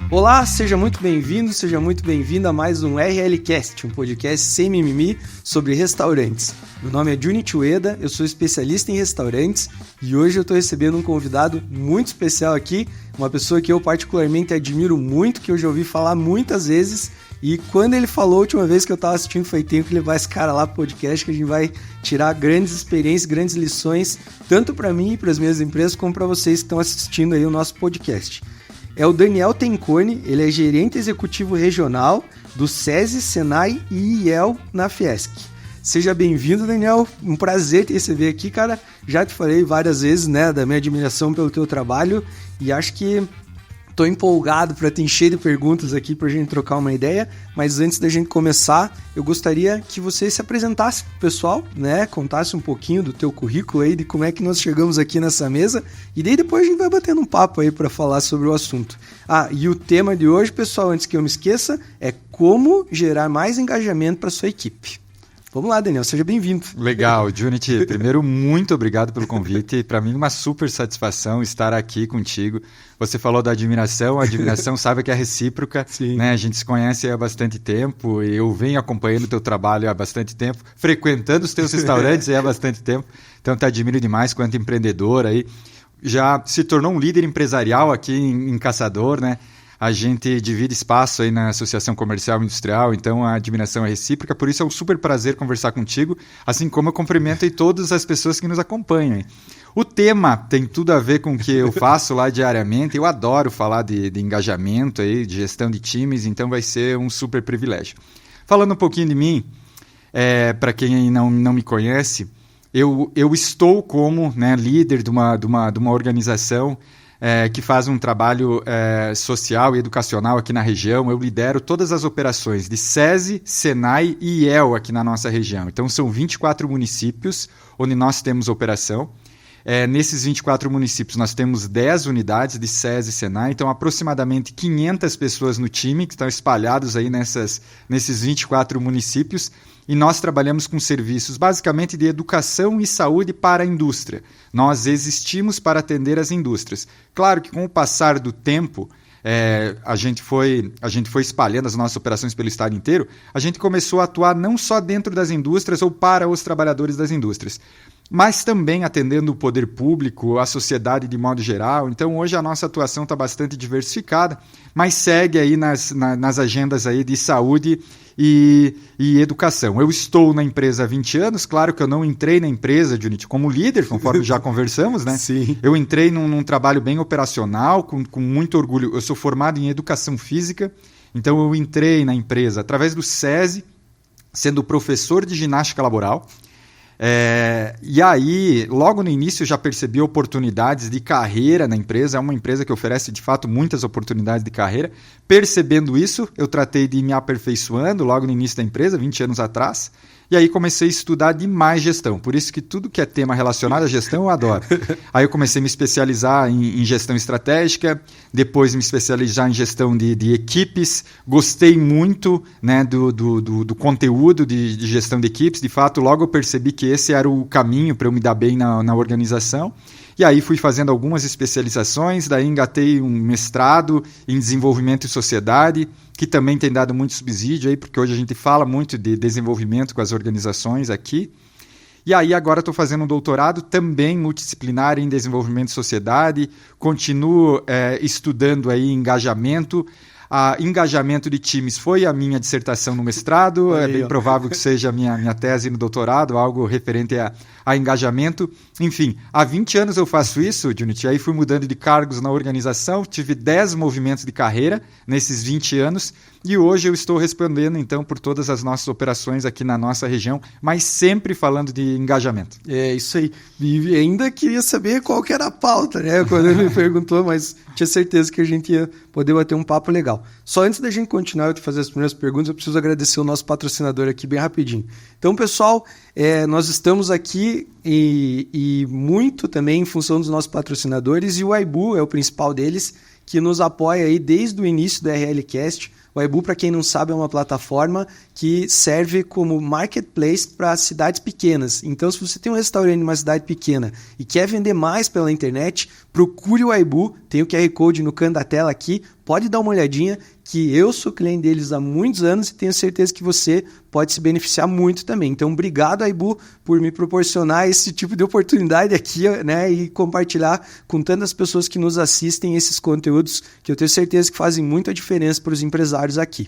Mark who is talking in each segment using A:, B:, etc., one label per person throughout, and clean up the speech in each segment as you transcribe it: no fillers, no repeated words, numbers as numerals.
A: Olá, seja muito bem-vindo, seja muito bem-vinda a mais um RLcast, um podcast sem mimimi sobre restaurantes. Meu nome é Junichi Ueda, eu sou especialista em restaurantes e hoje eu estou recebendo um convidado muito especial aqui, uma pessoa que eu particularmente admiro muito, que eu já ouvi falar muitas vezes, e quando ele falou a última vez que eu estava assistindo, foi tempo que levar esse cara lá pro podcast, que a gente vai tirar grandes experiências, grandes lições, tanto para mim e para as minhas empresas, como para vocês que estão assistindo aí o nosso podcast. É o Daniel Tenconi, ele é gerente executivo regional do SESI, Senai e IEL na Fiesc. Seja bem-vindo, Daniel, um prazer te receber aqui, cara. Já te falei várias vezes, né, da minha admiração pelo teu trabalho e acho que tô empolgado para te encher de perguntas aqui pra gente trocar uma ideia, mas antes da gente começar, eu gostaria que você se apresentasse pro pessoal, né, contasse um pouquinho do teu currículo aí, de como é que nós chegamos aqui nessa mesa, e daí depois a gente vai batendo um papo aí para falar sobre o assunto. Ah, e o tema de hoje, pessoal, antes que eu me esqueça, é como gerar mais engajamento para sua equipe. Vamos lá, Daniel, seja bem-vindo.
B: Legal, Junichi. Primeiro, muito obrigado pelo convite. Para mim, uma super satisfação estar aqui contigo. Você falou da admiração, a admiração sabe que é recíproca, né? A gente se conhece há bastante tempo, eu venho acompanhando o teu trabalho há bastante tempo, frequentando os teus restaurantes há bastante tempo, então te admiro demais quanto empreendedor aí. Já se tornou um líder empresarial aqui em Caçador, né? A gente divide espaço aí na Associação Comercial e Industrial, então a admiração é recíproca, por isso é um super prazer conversar contigo, assim como eu cumprimento aí todas as pessoas que nos acompanham. O tema tem tudo a ver com o que eu faço lá diariamente, eu adoro falar de engajamento, aí, de gestão de times, então vai ser um super privilégio. Falando um pouquinho de mim, para quem não me conhece, eu estou como, né, líder de uma organização que faz um trabalho social e educacional aqui na região. Eu lidero todas as operações de SESI, Senai e IEL aqui na nossa região. Então, são 24 municípios onde nós temos operação. Nesses 24 municípios, nós temos 10 unidades de SESI e Senai, então aproximadamente 500 pessoas no time, que estão espalhados aí nesses 24 municípios, e nós trabalhamos com serviços basicamente de educação e saúde para a indústria. Nós existimos para atender as indústrias. Claro que com o passar do tempo, a gente foi espalhando as nossas operações pelo estado inteiro, a gente começou a atuar não só dentro das indústrias ou para os trabalhadores das indústrias, mas também atendendo o poder público, a sociedade de modo geral. Então, hoje a nossa atuação está bastante diversificada, mas segue aí nas agendas aí de saúde e educação. Eu estou na empresa há 20 anos, claro que eu não entrei na empresa, Junichi, como líder, conforme já conversamos, né?
A: Sim.
B: Eu entrei num trabalho bem operacional, com muito orgulho. Eu sou formado em educação física, então eu entrei na empresa através do SESI, sendo professor de ginástica laboral. E aí, logo no início, eu já percebi oportunidades de carreira na empresa. É uma empresa que oferece, de fato, muitas oportunidades de carreira. Percebendo isso, eu tratei de ir me aperfeiçoando logo no início da empresa, 20 anos atrás. E aí comecei a estudar demais gestão. Por isso que tudo que é tema relacionado à gestão eu adoro. Aí eu comecei a me especializar em gestão estratégica, depois me especializar em gestão de equipes. Gostei muito, né, do conteúdo de gestão de equipes. De fato, logo eu percebi que esse era o caminho para eu me dar bem na organização. E aí fui fazendo algumas especializações, daí engatei um mestrado em desenvolvimento e sociedade, que também tem dado muito subsídio aí, porque hoje a gente fala muito de desenvolvimento com as organizações aqui. E aí agora estou fazendo um doutorado também multidisciplinar em desenvolvimento e sociedade, continuo estudando aí engajamento. Engajamento de times foi a minha dissertação no mestrado, é bem provável que seja a minha tese no doutorado, algo referente a engajamento. Enfim, há 20 anos eu faço isso, Junichi, aí fui mudando de cargos na organização, tive 10 movimentos de carreira nesses 20 anos e hoje eu estou respondendo então por todas as nossas operações aqui na nossa região, mas sempre falando de engajamento.
A: É isso aí, e ainda queria saber qual que era a pauta, né, quando ele me perguntou, mas tinha certeza que a gente ia poder bater um papo legal. Só antes da gente continuar e te fazer as primeiras perguntas, eu preciso agradecer o nosso patrocinador aqui bem rapidinho. Então, pessoal, nós estamos aqui e muito também em função dos nossos patrocinadores, e o Aibu é o principal deles, que nos apoia aí desde o início da RLcast. O Aibu, para quem não sabe, é uma plataforma que serve como marketplace para cidades pequenas. Então, se você tem um restaurante numa cidade pequena e quer vender mais pela internet, procure o Aibu, tem o QR Code no canto da tela aqui, pode dar uma olhadinha, que eu sou cliente deles há muitos anos e tenho certeza que você pode se beneficiar muito também. Então, obrigado, Aibu, por me proporcionar esse tipo de oportunidade aqui, né, e compartilhar com tantas pessoas que nos assistem esses conteúdos que eu tenho certeza que fazem muita diferença para os empresários aqui.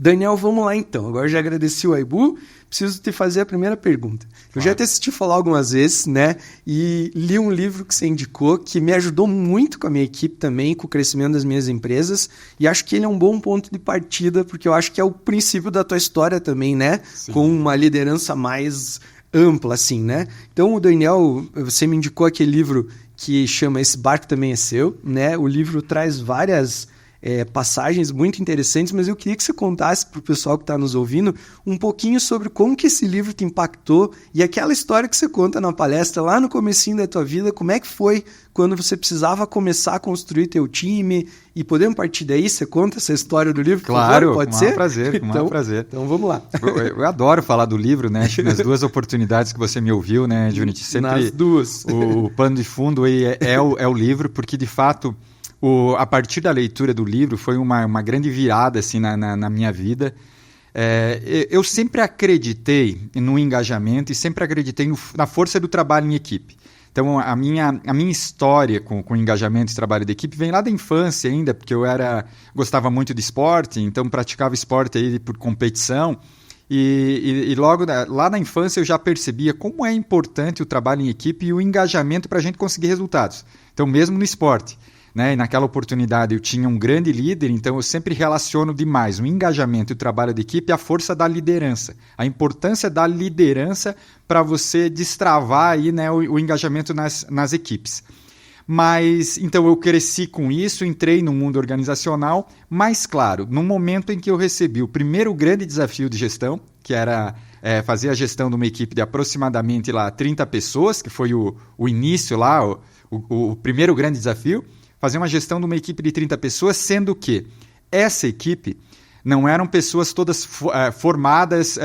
A: Daniel, vamos lá então. Agora eu já agradeci o Aibu, preciso te fazer a primeira pergunta. Claro. Eu já te assisti falar algumas vezes, né? E li um livro que você indicou que me ajudou muito com a minha equipe também, com o crescimento das minhas empresas. E acho que ele é um bom ponto de partida, porque eu acho que é o princípio da tua história também, né? Sim. Com uma liderança mais ampla, assim, né? Então, o Daniel, você me indicou aquele livro que chama Esse Barco Também é Seu, né? O livro traz várias passagens muito interessantes, mas eu queria que você contasse para o pessoal que está nos ouvindo um pouquinho sobre como que esse livro te impactou e aquela história que você conta na palestra lá no comecinho da tua vida, como é que foi quando você precisava começar a construir teu time e podemos partir daí? Você conta essa história do livro?
B: Claro,
A: pode ser?
B: Prazer, com maior prazer.
A: Então vamos lá.
B: Eu adoro falar do livro, né? Acho que nas duas oportunidades que você me ouviu, né, Junit? Sempre
A: nas duas.
B: O pano de fundo aí é o livro, porque de fato a partir da leitura do livro foi uma grande virada assim, na minha vida. Eu sempre acreditei no engajamento e sempre acreditei na força do trabalho em equipe. Então, a minha história com engajamento e trabalho de equipe vem lá da infância ainda, porque eu gostava muito de esporte, então praticava esporte aí por competição. E logo lá na infância eu já percebia como é importante o trabalho em equipe e o engajamento para a gente conseguir resultados. Então, mesmo no esporte. Né? E naquela oportunidade eu tinha um grande líder, então eu sempre relaciono demais o engajamento e o trabalho de equipe à força da liderança. A importância da liderança para você destravar aí, né, o engajamento nas equipes. Mas, então eu cresci com isso, entrei no mundo organizacional, mas claro, no momento em que eu recebi o primeiro grande desafio de gestão, que era fazer a gestão de uma equipe de aproximadamente lá, 30 pessoas, que foi o início lá, o primeiro grande desafio, fazer uma gestão de uma equipe de 30 pessoas, sendo que essa equipe não eram pessoas todas formadas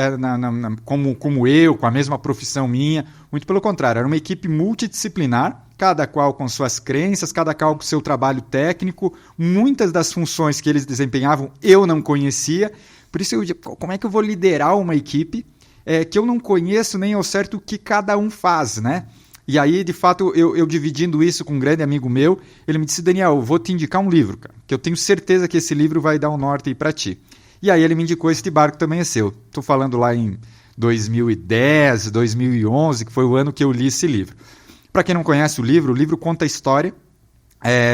B: como eu, com a mesma profissão minha. Muito pelo contrário, era uma equipe multidisciplinar, cada qual com suas crenças, cada qual com seu trabalho técnico. Muitas das funções que eles desempenhavam eu não conhecia. Por isso, como é que eu vou liderar uma equipe que eu não conheço nem ao certo o que cada um faz, né? E aí, de fato, eu dividindo isso com um grande amigo meu, ele me disse: Daniel, eu vou te indicar um livro, cara, que eu tenho certeza que esse livro vai dar um norte aí para ti. E aí ele me indicou Este Barco Também é Seu. Estou falando lá em 2010, 2011, que foi o ano que eu li esse livro. Para quem não conhece o livro conta a história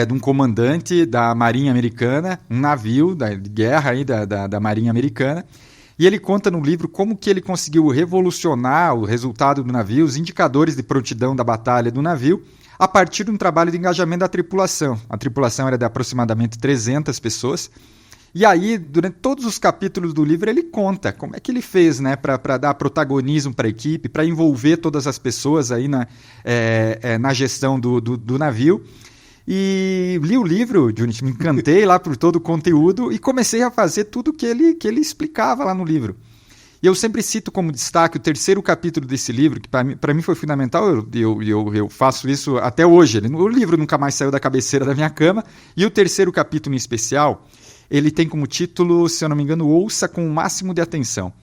B: de um comandante da Marinha Americana, um navio de guerra aí da Marinha Americana. E ele conta no livro como que ele conseguiu revolucionar o resultado do navio, os indicadores de prontidão da batalha do navio, a partir de um trabalho de engajamento da tripulação. A tripulação era de aproximadamente 300 pessoas. E aí, durante todos os capítulos do livro, ele conta como é que ele fez, né, para dar protagonismo para a equipe, para envolver todas as pessoas aí na gestão do navio. E li o livro, Junit, me encantei lá por todo o conteúdo e comecei a fazer tudo que ele explicava lá no livro. E eu sempre cito como destaque o terceiro capítulo desse livro, que para mim foi fundamental, eu faço isso até hoje. O livro nunca mais saiu da cabeceira da minha cama, e o terceiro capítulo em especial, ele tem como título, se eu não me engano, Ouça com o Máximo de Atenção.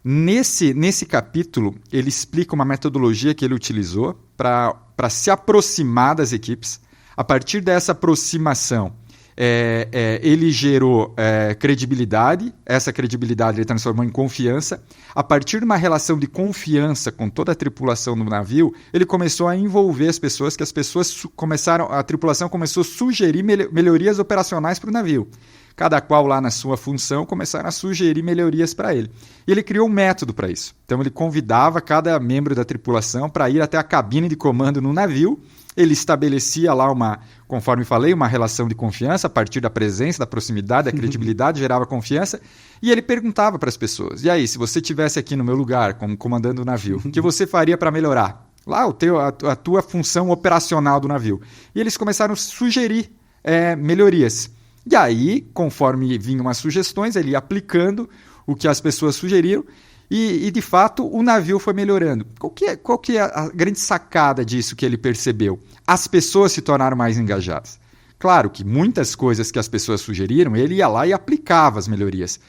B: Nesse capítulo, ele explica uma metodologia que ele utilizou para se aproximar das equipes. A partir dessa aproximação, ele gerou credibilidade, essa credibilidade ele transformou em confiança. A partir de uma relação de confiança com toda a tripulação do navio, ele começou a envolver as pessoas, que as pessoas a tripulação começou a sugerir melhorias operacionais para o navio. Cada qual lá na sua função começaram a sugerir melhorias para ele. E ele criou um método para isso. Então ele convidava cada membro da tripulação para ir até a cabine de comando no navio. Ele estabelecia lá conforme falei, uma relação de confiança a partir da presença, da proximidade, da credibilidade, gerava confiança. E ele perguntava para as pessoas: e aí, se você estivesse aqui no meu lugar, como comandando o navio, o que você faria para melhorar? Lá a tua função operacional do navio. E eles começaram a sugerir melhorias. E aí, conforme vinham as sugestões, ele ia aplicando o que as pessoas sugeriram e de fato, o navio foi melhorando. Qual que é a grande sacada disso que ele percebeu? As pessoas se tornaram mais engajadas. Claro que muitas coisas que as pessoas sugeriram, ele ia lá e aplicava as melhorias.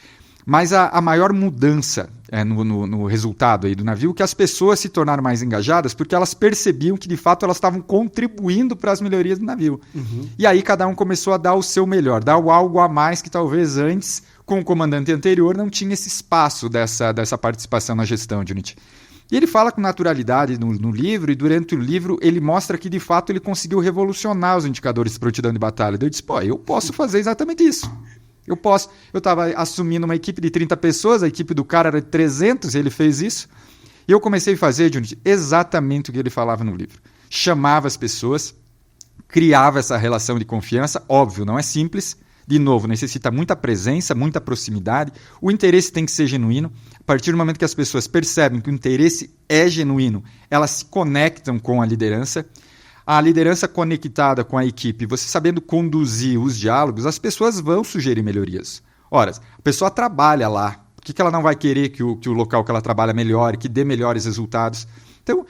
B: Mas a maior mudança no resultado aí do navio, que as pessoas se tornaram mais engajadas porque elas percebiam que, de fato, elas estavam contribuindo para as melhorias do navio. Uhum. E aí cada um começou a dar o seu melhor, dar algo a mais que talvez antes, com o comandante anterior, não tinha esse espaço dessa participação na gestão de Unity. E ele fala com naturalidade no livro, e durante o livro ele mostra que, de fato, ele conseguiu revolucionar os indicadores de prontidão de batalha. Eu disse, eu posso fazer exatamente isso. Eu estava assumindo uma equipe de 30 pessoas, a equipe do cara era de 300, e ele fez isso. E eu comecei a fazer, Junit, exatamente o que ele falava no livro. Chamava as pessoas, criava essa relação de confiança. Óbvio, não é simples. De novo, necessita muita presença, muita proximidade. O interesse tem que ser genuíno. A partir do momento que as pessoas percebem que o interesse é genuíno, elas se conectam com a liderança. A liderança conectada com a equipe, você sabendo conduzir os diálogos, as pessoas vão sugerir melhorias. Ora, a pessoa trabalha lá. Por que ela não vai querer que o local que ela trabalha melhore, que dê melhores resultados? Então,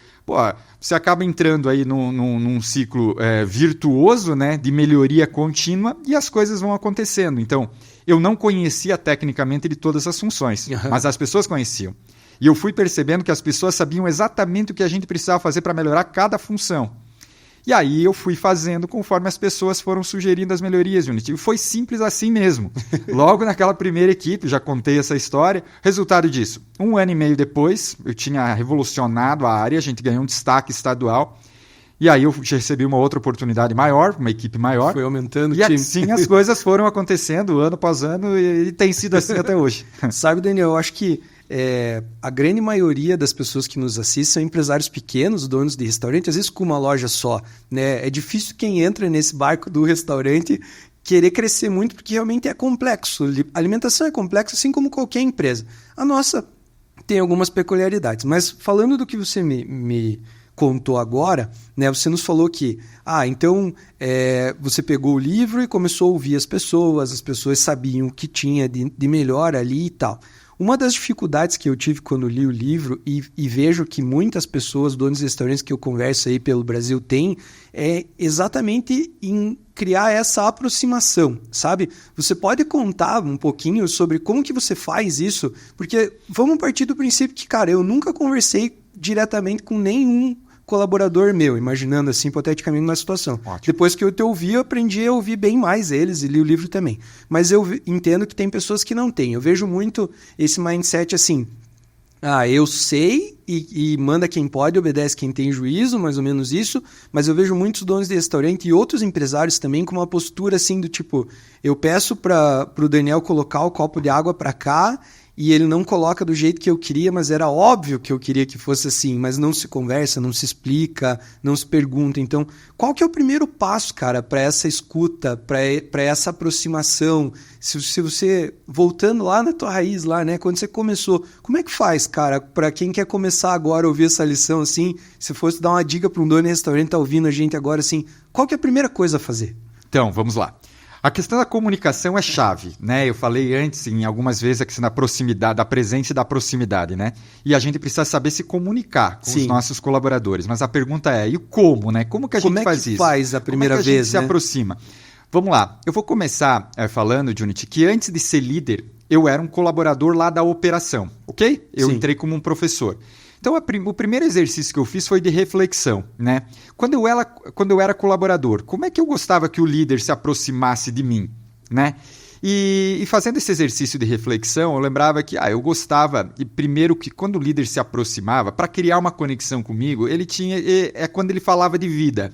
B: você acaba entrando aí num ciclo virtuoso, né, de melhoria contínua, e as coisas vão acontecendo. Então, eu não conhecia tecnicamente de todas as funções, mas as pessoas conheciam. E eu fui percebendo que as pessoas sabiam exatamente o que a gente precisava fazer para melhorar cada função. E aí eu fui fazendo conforme as pessoas foram sugerindo as melhorias de Unity. E foi simples assim mesmo. Logo naquela primeira equipe, já contei essa história. Resultado disso, 1 ano e meio depois, eu tinha revolucionado a área, a gente ganhou um destaque estadual. E aí eu recebi uma outra oportunidade maior, uma equipe maior.
A: Foi aumentando o
B: time.
A: E
B: assim as coisas foram acontecendo ano após ano e tem sido assim até hoje.
A: Sabe, Daniel, eu acho que a grande maioria das pessoas que nos assistem são empresários pequenos, donos de restaurante, às vezes com uma loja só, né? É difícil quem entra nesse barco do restaurante querer crescer muito, porque realmente é complexo. A alimentação é complexa, assim como qualquer empresa. A nossa tem algumas peculiaridades, mas falando do que você me contou agora, né? Você nos falou que, então você pegou o livro e começou a ouvir as pessoas sabiam o que tinha de melhor ali e tal. Uma das dificuldades que eu tive quando li o livro, e vejo que muitas pessoas, donos de restaurantes que eu converso aí pelo Brasil têm, é exatamente em criar essa aproximação, sabe? Você pode contar um pouquinho sobre como que você faz isso? Porque vamos partir do princípio que, cara, eu nunca conversei diretamente com nenhum colaborador meu, imaginando assim, hipoteticamente, uma situação. Ótimo. Depois que eu te ouvi, eu aprendi a ouvir bem mais eles e li o livro também. Mas eu entendo que tem pessoas que não têm. Eu vejo muito esse mindset assim, eu sei e manda quem pode, obedece quem tem juízo, mais ou menos isso, mas eu vejo muitos donos de restaurante e outros empresários também com uma postura assim do tipo, eu peço para o Daniel colocar o copo de água para cá, e ele não coloca do jeito que eu queria, mas era óbvio que eu queria que fosse assim, mas não se conversa, não se explica, não se pergunta. Então, qual que é o primeiro passo, cara, para essa escuta, para essa aproximação? Se você, voltando lá na tua raiz, lá, né, quando você começou, como é que faz, cara, para quem quer começar agora a ouvir essa lição, assim, se fosse dar uma dica para um dono de restaurante que tá ouvindo a gente agora, assim, qual que é a primeira coisa a fazer?
B: Então, vamos lá. A questão da comunicação é chave, né? Eu falei antes, em algumas vezes, a questão da proximidade, da presença e da proximidade, né? E a gente precisa saber se comunicar com os nossos colaboradores. Mas a pergunta é, e como, né? Como que a gente faz isso?
A: Como é que faz a primeira vez, né? Como é que a gente
B: se aproxima? Vamos lá. Eu vou começar falando, Junit, que antes de ser líder, eu era um colaborador lá da operação, ok? Eu entrei como um professor. Então, o primeiro exercício que eu fiz foi de reflexão, né? Quando eu era colaborador, como é que eu gostava que o líder se aproximasse de mim, né? E fazendo esse exercício de reflexão, eu lembrava que eu gostava, e primeiro que quando o líder se aproximava, para criar uma conexão comigo, ele tinha quando ele falava de vida.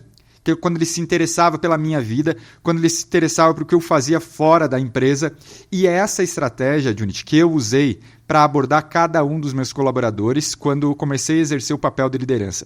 B: Quando ele se interessava pela minha vida, quando ele se interessava por o que eu fazia fora da empresa. E é essa estratégia, Junit, que eu usei para abordar cada um dos meus colaboradores quando comecei a exercer o papel de liderança.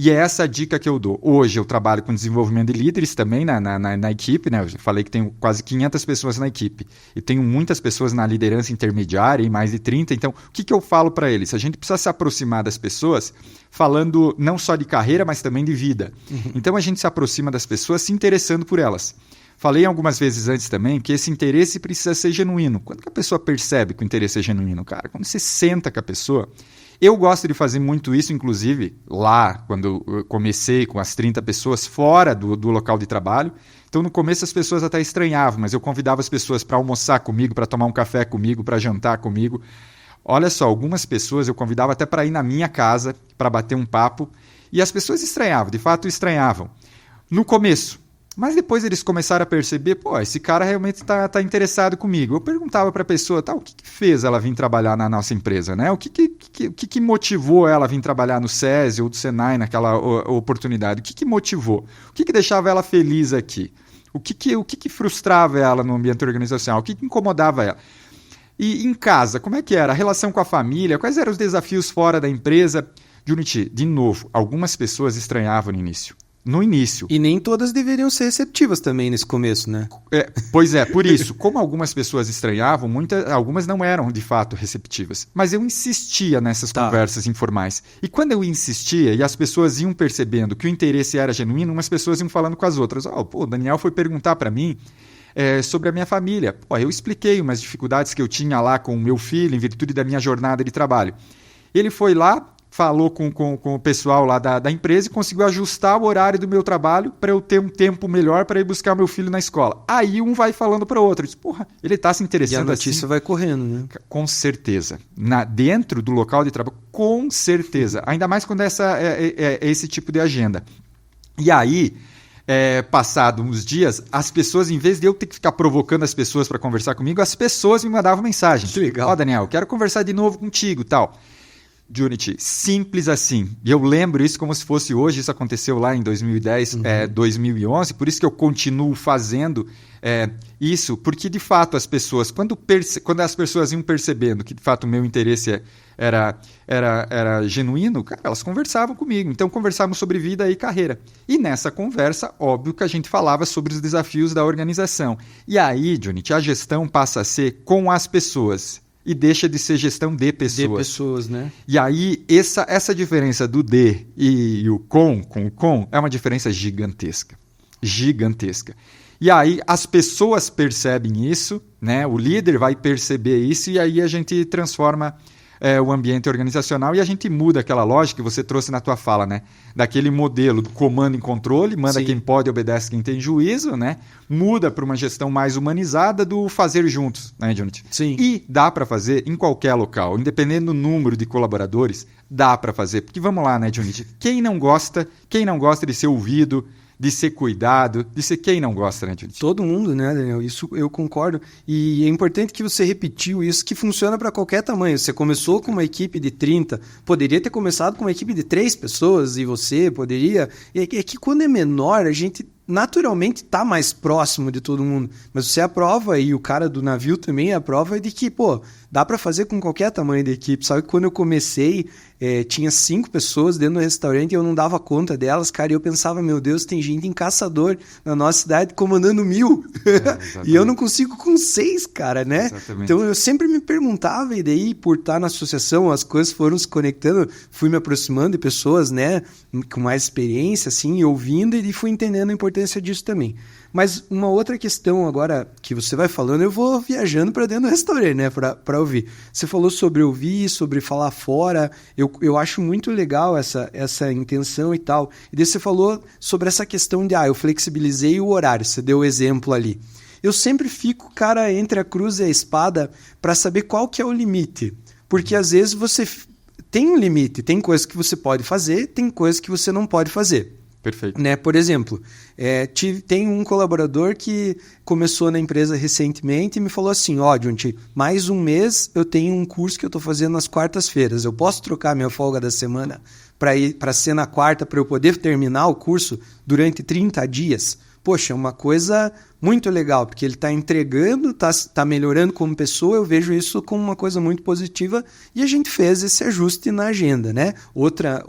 B: E é essa a dica que eu dou. Hoje eu trabalho com desenvolvimento de líderes também na equipe, né? Eu falei que tenho quase 500 pessoas na equipe. E tenho muitas pessoas na liderança intermediária, mais de 30. Então, o que eu falo para eles? A gente precisa se aproximar das pessoas falando não só de carreira, mas também de vida. Então, a gente se aproxima das pessoas se interessando por elas. Falei algumas vezes antes também que esse interesse precisa ser genuíno. Quando que a pessoa percebe que o interesse é genuíno, cara? Quando você senta com a pessoa... Eu gosto de fazer muito isso, inclusive, lá, quando eu comecei com as 30 pessoas fora do local de trabalho. Então, no começo, as pessoas até estranhavam, mas eu convidava as pessoas para almoçar comigo, para tomar um café comigo, para jantar comigo. Olha só, algumas pessoas eu convidava até para ir na minha casa, para bater um papo, e as pessoas estranhavam, de fato estranhavam. No começo. Mas depois eles começaram a perceber, pô, esse cara realmente tá interessado comigo. Eu perguntava para a pessoa, o que fez ela vir trabalhar na nossa empresa, né? O que motivou ela a vir trabalhar no SESI ou do Senai naquela oportunidade? O que motivou? O que deixava ela feliz aqui? O que frustrava ela no ambiente organizacional? O que incomodava ela? E em casa, como é que era? A relação com a família? Quais eram os desafios fora da empresa? Junity, de novo, algumas pessoas estranhavam no início. No início.
A: E nem todas deveriam ser receptivas também nesse começo, né?
B: Pois é, por isso, como algumas pessoas estranhavam, algumas não eram de fato receptivas. Mas eu insistia nessas conversas informais. E quando eu insistia e as pessoas iam percebendo que o interesse era genuíno, umas pessoas iam falando com as outras. O Daniel foi perguntar para mim sobre a minha família. Eu expliquei umas dificuldades que eu tinha lá com o meu filho em virtude da minha jornada de trabalho. Ele foi lá, falou com o pessoal lá da empresa e conseguiu ajustar o horário do meu trabalho para eu ter um tempo melhor para ir buscar meu filho na escola. Aí um vai falando para o outro. Diz, ele está se interessando assim.
A: E a notícia vai correndo, né?
B: Com certeza. Dentro do local de trabalho, com certeza. Ainda mais quando é esse tipo de agenda. E aí, passado uns dias, as pessoas, em vez de eu ter que ficar provocando as pessoas para conversar comigo, as pessoas me mandavam mensagem.
A: Que legal.
B: Daniel, quero conversar de novo contigo e tal. Junity, simples assim. E eu lembro isso como se fosse hoje, isso aconteceu lá em 2010, 2011, por isso que eu continuo fazendo isso, porque de fato as pessoas, quando as pessoas iam percebendo que de fato o meu interesse era genuíno, cara, elas conversavam comigo. Então conversávamos sobre vida e carreira. E nessa conversa, óbvio que a gente falava sobre os desafios da organização. E aí, Junity, a gestão passa a ser com as pessoas. E deixa de ser gestão de pessoas.
A: De pessoas, né?
B: E aí, essa diferença do de e o com o com, é uma diferença gigantesca. Gigantesca. E aí, as pessoas percebem isso, né? O líder vai perceber isso e aí a gente transforma o ambiente organizacional e a gente muda aquela lógica que você trouxe na tua fala, né? Daquele modelo do comando e controle, manda quem pode, obedece quem tem juízo, né? Muda para uma gestão mais humanizada do fazer juntos, né, Junity?
A: Sim.
B: E dá para fazer em qualquer local, independente do número de colaboradores, dá para fazer. Porque vamos lá, né, Junity? Quem não gosta de ser ouvido, de ser cuidado, de ser quem não gosta, né, Junity?
A: Todo mundo, né, Daniel? Isso eu concordo. E é importante que você repetiu isso, que funciona para qualquer tamanho. Você começou com uma equipe de 30, poderia ter começado com uma equipe de 3 pessoas e você poderia... É que quando é menor, a gente naturalmente está mais próximo de todo mundo. Mas você aprova, e o cara do navio também aprova de que, dá para fazer com qualquer tamanho de equipe. Sabe que quando eu comecei, tinha 5 pessoas dentro do restaurante e eu não dava conta delas, cara, e eu pensava, meu Deus, tem gente em Caçador na nossa cidade comandando 1000. E eu não consigo com 6, cara, né?
B: Exatamente.
A: Então eu sempre me perguntava, e daí, por estar na associação, as coisas foram se conectando, fui me aproximando de pessoas, né, com mais experiência, assim, e ouvindo, e fui entendendo a importância disso também. Mas uma outra questão agora que você vai falando, eu vou viajando para dentro do restaurante, né, para ouvir. Você falou sobre ouvir, sobre falar fora, eu acho muito legal essa intenção e tal. E daí você falou sobre essa questão de, eu flexibilizei o horário, você deu o exemplo ali. Eu sempre fico, cara, entre a cruz e a espada para saber qual que é o limite. Porque às vezes você tem um limite, tem coisas que você pode fazer, tem coisas que você não pode fazer.
B: Perfeito.
A: Né? Por exemplo, tem um colaborador que começou na empresa recentemente e me falou assim, Junity, mais um mês eu tenho um curso que eu estou fazendo nas quartas-feiras, eu posso trocar minha folga da semana para ser na quarta, para eu poder terminar o curso durante 30 dias? Poxa, é uma coisa muito legal, porque ele está entregando, está melhorando como pessoa, eu vejo isso como uma coisa muito positiva e a gente fez esse ajuste na agenda, né? Outra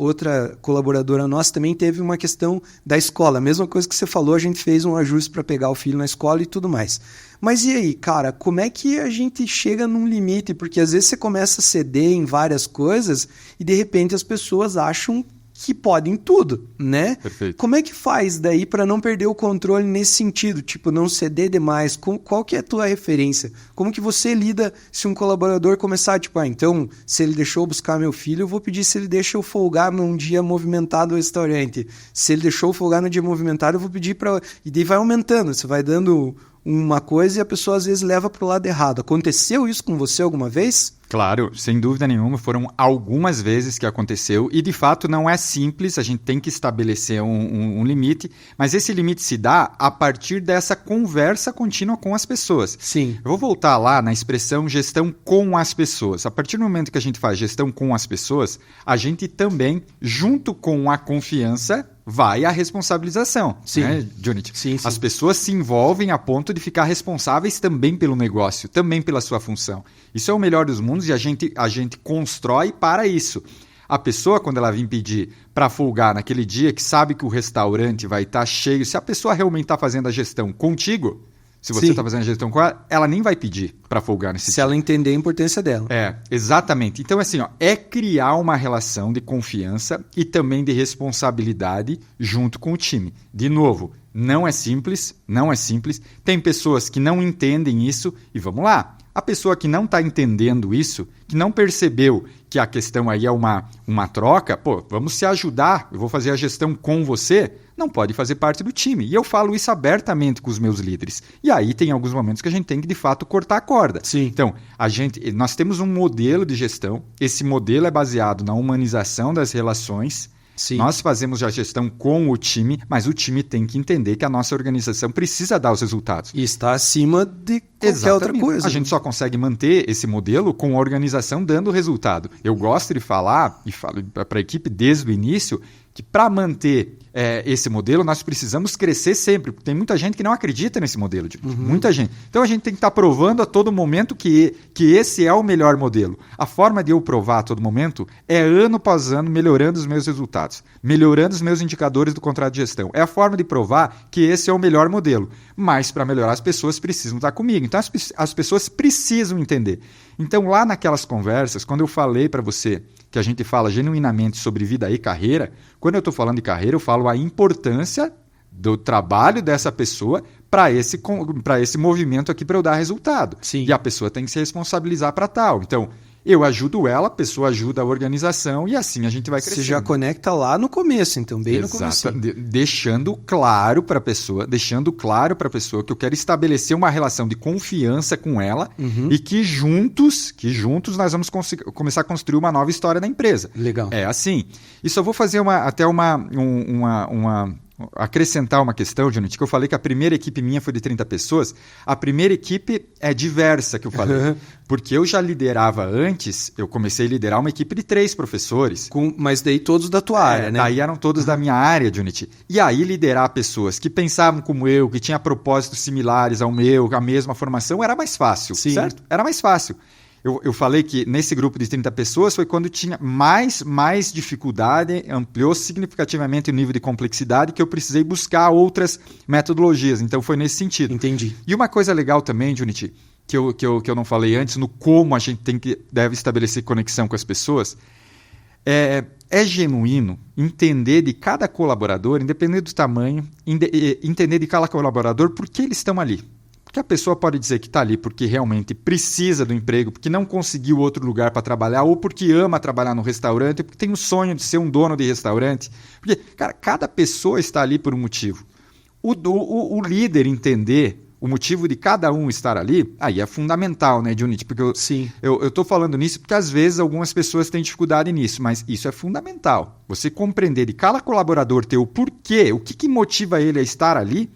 A: colaboradora nossa também teve uma questão da escola, a mesma coisa que você falou, a gente fez um ajuste para pegar o filho na escola e tudo mais. Mas e aí, cara, como é que a gente chega num limite? Porque às vezes você começa a ceder em várias coisas e de repente as pessoas acham que podem tudo, né?
B: Perfeito.
A: Como é que faz daí para não perder o controle nesse sentido? Tipo, não ceder demais? Qual que é a tua referência? Como que você lida se um colaborador começar, tipo, então, se ele deixou eu buscar meu filho, eu vou pedir se ele deixa eu folgar num dia movimentado no restaurante. Se ele deixou eu folgar no dia movimentado, eu vou pedir para... E daí vai aumentando, você vai dando uma coisa e a pessoa às vezes leva para o lado errado. Aconteceu isso com você alguma vez?
B: Claro, sem dúvida nenhuma, foram algumas vezes que aconteceu e de fato não é simples, a gente tem que estabelecer um limite, mas esse limite se dá a partir dessa conversa contínua com as pessoas.
A: Sim.
B: Eu vou voltar lá na expressão gestão com as pessoas. A partir do momento que a gente faz gestão com as pessoas, a gente também, junto com a confiança, vai a responsabilização.
A: Sim.
B: Né, Junit?
A: Sim.
B: As pessoas se envolvem a ponto de ficar responsáveis também pelo negócio, também pela sua função. Isso é o melhor dos mundos e a gente constrói para isso. A pessoa, quando ela vir pedir para folgar naquele dia que sabe que o restaurante vai estar cheio, se a pessoa realmente está fazendo a gestão contigo, se você está fazendo a gestão com ela, ela nem vai pedir para folgar nesse dia.
A: Se ela entender a importância dela.
B: É, exatamente. Então, assim, é criar uma relação de confiança e também de responsabilidade junto com o time. De novo, não é simples. Tem pessoas que não entendem isso e vamos lá. A pessoa que não está entendendo isso, que não percebeu que a questão aí é uma troca, vamos se ajudar, eu vou fazer a gestão com você, não pode fazer parte do time. E eu falo isso abertamente com os meus líderes. E aí tem alguns momentos que a gente tem que, de fato, cortar a corda.
A: Sim.
B: Então, nós temos um modelo de gestão, esse modelo é baseado na humanização das relações. Sim. Nós fazemos a gestão com o time, mas o time tem que entender que a nossa organização precisa dar os resultados.
A: E está acima de qualquer outra coisa.
B: A gente só consegue manter esse modelo com a organização dando resultado. Eu gosto de falar, e falo para a equipe desde o início, que para manter esse modelo, nós precisamos crescer sempre. Tem muita gente que não acredita nesse modelo. Muita gente. Então, a gente tem que estar provando a todo momento que esse é o melhor modelo. A forma de eu provar a todo momento é ano após ano melhorando os meus resultados, melhorando os meus indicadores do contrato de gestão. É a forma de provar que esse é o melhor modelo. Mas, para melhorar, as pessoas precisam estar comigo. Então, as pessoas precisam entender. Então, lá naquelas conversas, quando eu falei para você que a gente fala genuinamente sobre vida e carreira, quando eu estou falando de carreira, eu falo a importância do trabalho dessa pessoa para esse movimento aqui para eu dar resultado.
A: Sim.
B: E a pessoa tem que se responsabilizar para tal. Então, eu ajudo ela, a pessoa ajuda a organização e assim a gente vai crescendo.
A: Você já conecta lá no começo, então, bem
B: Exato.
A: no começo.
B: Deixando claro para a pessoa que eu quero estabelecer uma relação de confiança com ela e que juntos nós vamos começar a construir uma nova história da empresa.
A: Legal.
B: É assim. E só vou fazer acrescentar uma questão, Jonathan, que eu falei que a primeira equipe minha foi de 30 pessoas. A primeira equipe é diversa, que eu falei. Porque eu já liderava antes, eu comecei a liderar uma equipe de 3 professores.
A: Mas daí todos da tua área, né?
B: Daí eram todos da minha área, Jonathan. E aí liderar pessoas que pensavam como eu, que tinham propósitos similares ao meu, a mesma formação, era mais fácil, certo? Era mais fácil. Eu falei que nesse grupo de 30 pessoas foi quando tinha mais dificuldade, ampliou significativamente o nível de complexidade que eu precisei buscar outras metodologias. Então foi nesse sentido.
A: Entendi.
B: E uma coisa legal também, Junit, que eu não falei antes, no como a gente deve estabelecer conexão com as pessoas, é genuíno entender de cada colaborador, independente do tamanho, entender de cada colaborador por que eles estão ali. Porque a pessoa pode dizer que está ali porque realmente precisa do emprego, porque não conseguiu outro lugar para trabalhar, ou porque ama trabalhar no restaurante, ou porque tem o sonho de ser um dono de restaurante. Porque, cara, cada pessoa está ali por um motivo. O líder entender o motivo de cada um estar ali, aí é fundamental, né, Junit? Porque eu estou falando nisso porque às vezes algumas pessoas têm dificuldade nisso, mas isso é fundamental. Você compreender de cada colaborador ter o porquê, o que motiva ele a estar ali,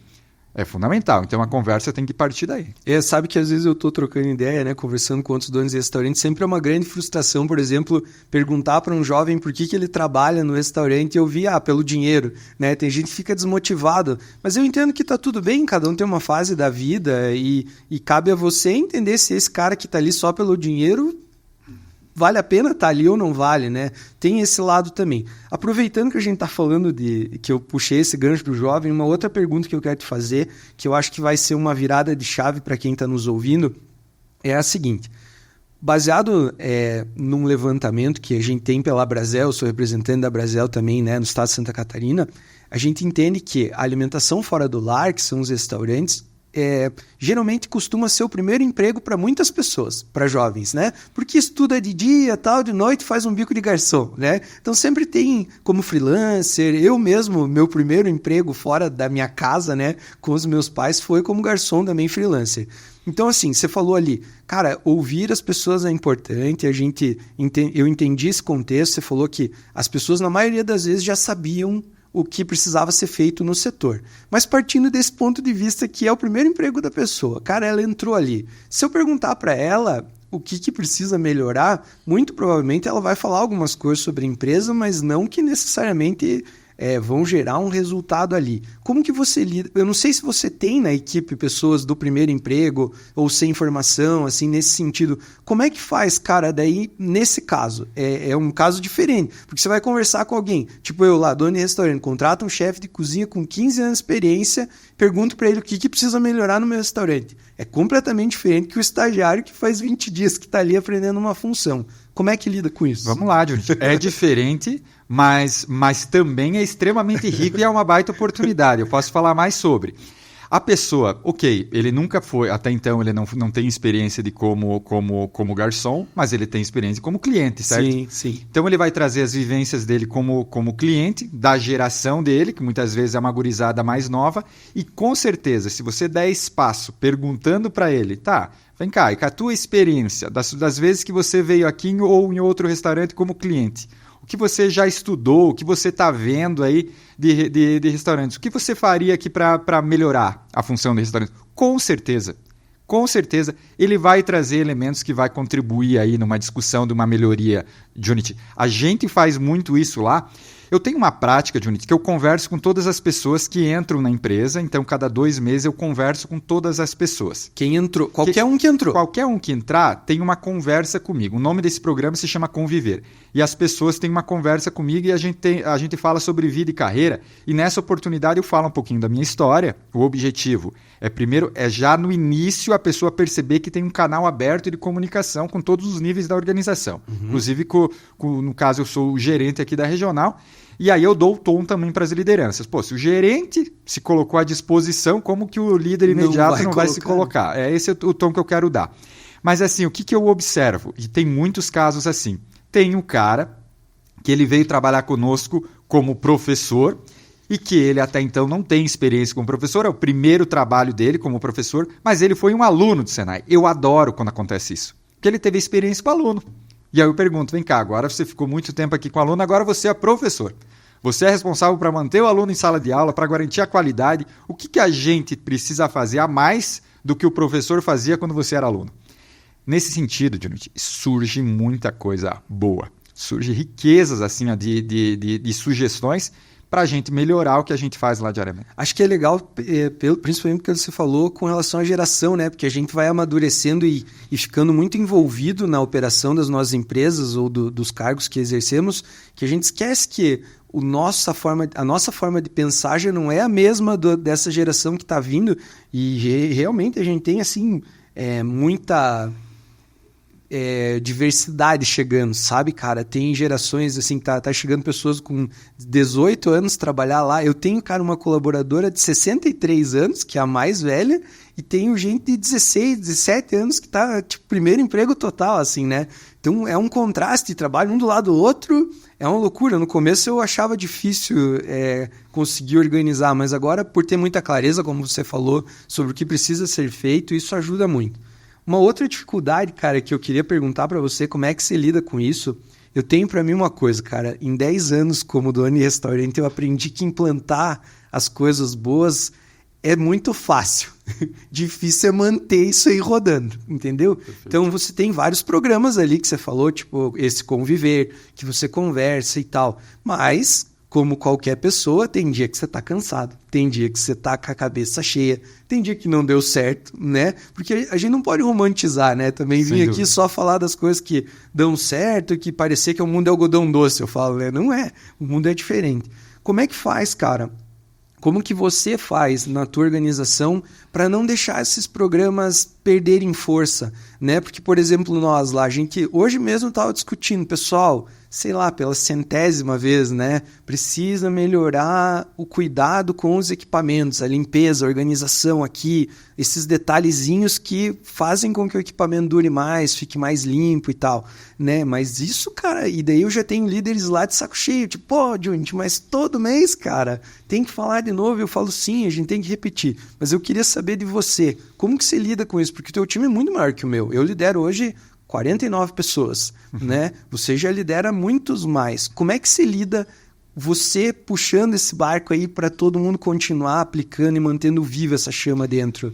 B: é fundamental. Então, a conversa tem que partir daí.
A: Sabe que às vezes eu estou trocando ideia, né, conversando com outros donos de restaurante, sempre é uma grande frustração, por exemplo, perguntar para um jovem por que ele trabalha no restaurante e ouvir, pelo dinheiro, né? Tem gente que fica desmotivado, mas eu entendo que está tudo bem, cada um tem uma fase da vida e cabe a você entender se esse cara que está ali só pelo dinheiro vale a pena estar ali ou não vale, né? Tem esse lado também. Aproveitando que a gente está falando que eu puxei esse gancho do jovem, uma outra pergunta que eu quero te fazer, que eu acho que vai ser uma virada de chave para quem está nos ouvindo, é a seguinte. baseado num levantamento que a gente tem pela Brasel, eu sou representante da Brasel também, né, no estado de Santa Catarina, a gente entende que a alimentação fora do lar, que são os restaurantes, geralmente costuma ser o primeiro emprego para muitas pessoas, para jovens, né? Porque estuda de dia, tal, de noite faz um bico de garçom, né? Então sempre tem como freelancer. Eu mesmo, meu primeiro emprego fora da minha casa, né, com os meus pais, foi como garçom também freelancer. Então, assim, você falou ali, cara, ouvir as pessoas é importante, eu entendi esse contexto, você falou que as pessoas, na maioria das vezes, já sabiam o que precisava ser feito no setor. Mas partindo desse ponto de vista que é o primeiro emprego da pessoa, cara, ela entrou ali. Se eu perguntar para ela o que precisa melhorar, muito provavelmente ela vai falar algumas coisas sobre a empresa, mas não que necessariamente vão gerar um resultado ali. Como que você lida? Eu não sei se você tem na equipe pessoas do primeiro emprego ou sem formação, assim, nesse sentido. Como é que faz, cara, daí, nesse caso? É um caso diferente, porque você vai conversar com alguém, tipo eu lá, dono de restaurante, contrata um chefe de cozinha com 15 anos de experiência, pergunto para ele o que precisa melhorar no meu restaurante. É completamente diferente que o estagiário que faz 20 dias que está ali aprendendo uma função. Como é que lida com isso?
B: Vamos lá, Júlio. É diferente, mas também é extremamente rico e é uma baita oportunidade. Eu posso falar mais sobre. A pessoa, ok, ele nunca foi, até então ele não tem experiência de como garçom, mas ele tem experiência como cliente, certo?
A: Sim, sim.
B: Então ele vai trazer as vivências dele como cliente, da geração dele, que muitas vezes é uma gurizada mais nova, e com certeza, se você der espaço perguntando para ele, tá, vem cá, e com a tua experiência, das vezes que você veio aqui ou em outro restaurante como cliente, o que você já estudou, o que você está vendo aí de restaurantes, o que você faria aqui para melhorar a função do restaurante? Com certeza, ele vai trazer elementos que vai contribuir aí numa discussão de uma melhoria de Unity. A gente faz muito isso lá. Eu tenho uma prática de Unity que eu converso com todas as pessoas que entram na empresa, então cada 2 meses eu converso com todas as pessoas.
A: Quem entrou? Qualquer um que entrou.
B: Qualquer um que entrar tem uma conversa comigo. O nome desse programa se chama Conviver. E as pessoas têm uma conversa comigo e a gente fala sobre vida e carreira. E nessa oportunidade eu falo um pouquinho da minha história. O objetivo é já no início a pessoa perceber que tem um canal aberto de comunicação com todos os níveis da organização. Uhum. Inclusive, no caso, eu sou o gerente aqui da regional. E aí eu dou o tom também para as lideranças. Pô, se o gerente se colocou à disposição, como que o líder imediato não vai se colocar? Esse é o tom que eu quero dar. Mas assim, o que eu observo? E tem muitos casos assim. Tem um cara que ele veio trabalhar conosco como professor e que ele até então não tem experiência como professor, é o primeiro trabalho dele como professor, mas ele foi um aluno do Senai. Eu adoro quando acontece isso, porque ele teve experiência com aluno. E aí eu pergunto, vem cá, agora você ficou muito tempo aqui com o aluno, agora você é professor. Você é responsável para manter o aluno em sala de aula, para garantir a qualidade. O que a gente precisa fazer a mais do que o professor fazia quando você era aluno? Nesse sentido, Junit, surge muita coisa boa. Surge riquezas assim, de sugestões para a gente melhorar o que a gente faz lá diariamente.
A: Acho que é legal, principalmente porque você falou com relação à geração, né? Porque a gente vai amadurecendo e ficando muito envolvido na operação das nossas empresas ou dos cargos que exercemos, que a gente esquece que a nossa forma de pensar já não é a mesma dessa geração que está vindo, e realmente a gente tem assim, muita diversidade chegando, sabe, cara? Tem gerações assim, tá chegando pessoas com 18 anos trabalhar lá. Eu tenho, cara, uma colaboradora de 63 anos, que é a mais velha, e tenho gente de 16, 17 anos que tá, tipo, primeiro emprego total, assim, né? Então é um contraste de trabalho, um do lado do outro, é uma loucura. No começo eu achava difícil conseguir organizar, mas agora, por ter muita clareza, como você falou, sobre o que precisa ser feito, isso ajuda muito. Uma outra dificuldade, cara, que eu queria perguntar para você, como é que você lida com isso? Eu tenho para mim uma coisa, cara, em 10 anos como dono de restaurante, eu aprendi que implantar as coisas boas é muito fácil. Difícil é manter isso aí rodando, entendeu? Perfeito. Então você tem vários programas ali que você falou, tipo esse Conviver, que você conversa e tal, mas como qualquer pessoa, tem dia que você tá cansado, tem dia que você tá com a cabeça cheia, tem dia que não deu certo, né? Porque a gente não pode romantizar, né? Também vim aqui só falar das coisas que dão certo, que parecer que o mundo é algodão doce, eu falo, né? Não é, o mundo é diferente. Como é que faz, cara? como que você faz na tua organização para não deixar esses programas perderem força, né? Porque, por exemplo, nós lá, a gente hoje mesmo estava discutindo, pessoal, sei lá, pela 100ª vez, né? Precisa melhorar o cuidado com os equipamentos, a limpeza, a organização aqui, esses detalhezinhos que fazem com que o equipamento dure mais, fique mais limpo e tal, né? Mas isso, cara, e daí eu já tenho líderes lá de saco cheio, tipo, pô, Junit, mas todo mês, cara, tem que falar de novo. Eu falo, sim, a gente tem que repetir. Mas eu queria saber de você, como que você lida com isso? Porque o teu time é muito maior que o meu. Eu lidero hoje 49 pessoas, né? Você já lidera muitos mais. Como é que você lida, você puxando esse barco aí para todo mundo continuar aplicando e mantendo viva essa chama dentro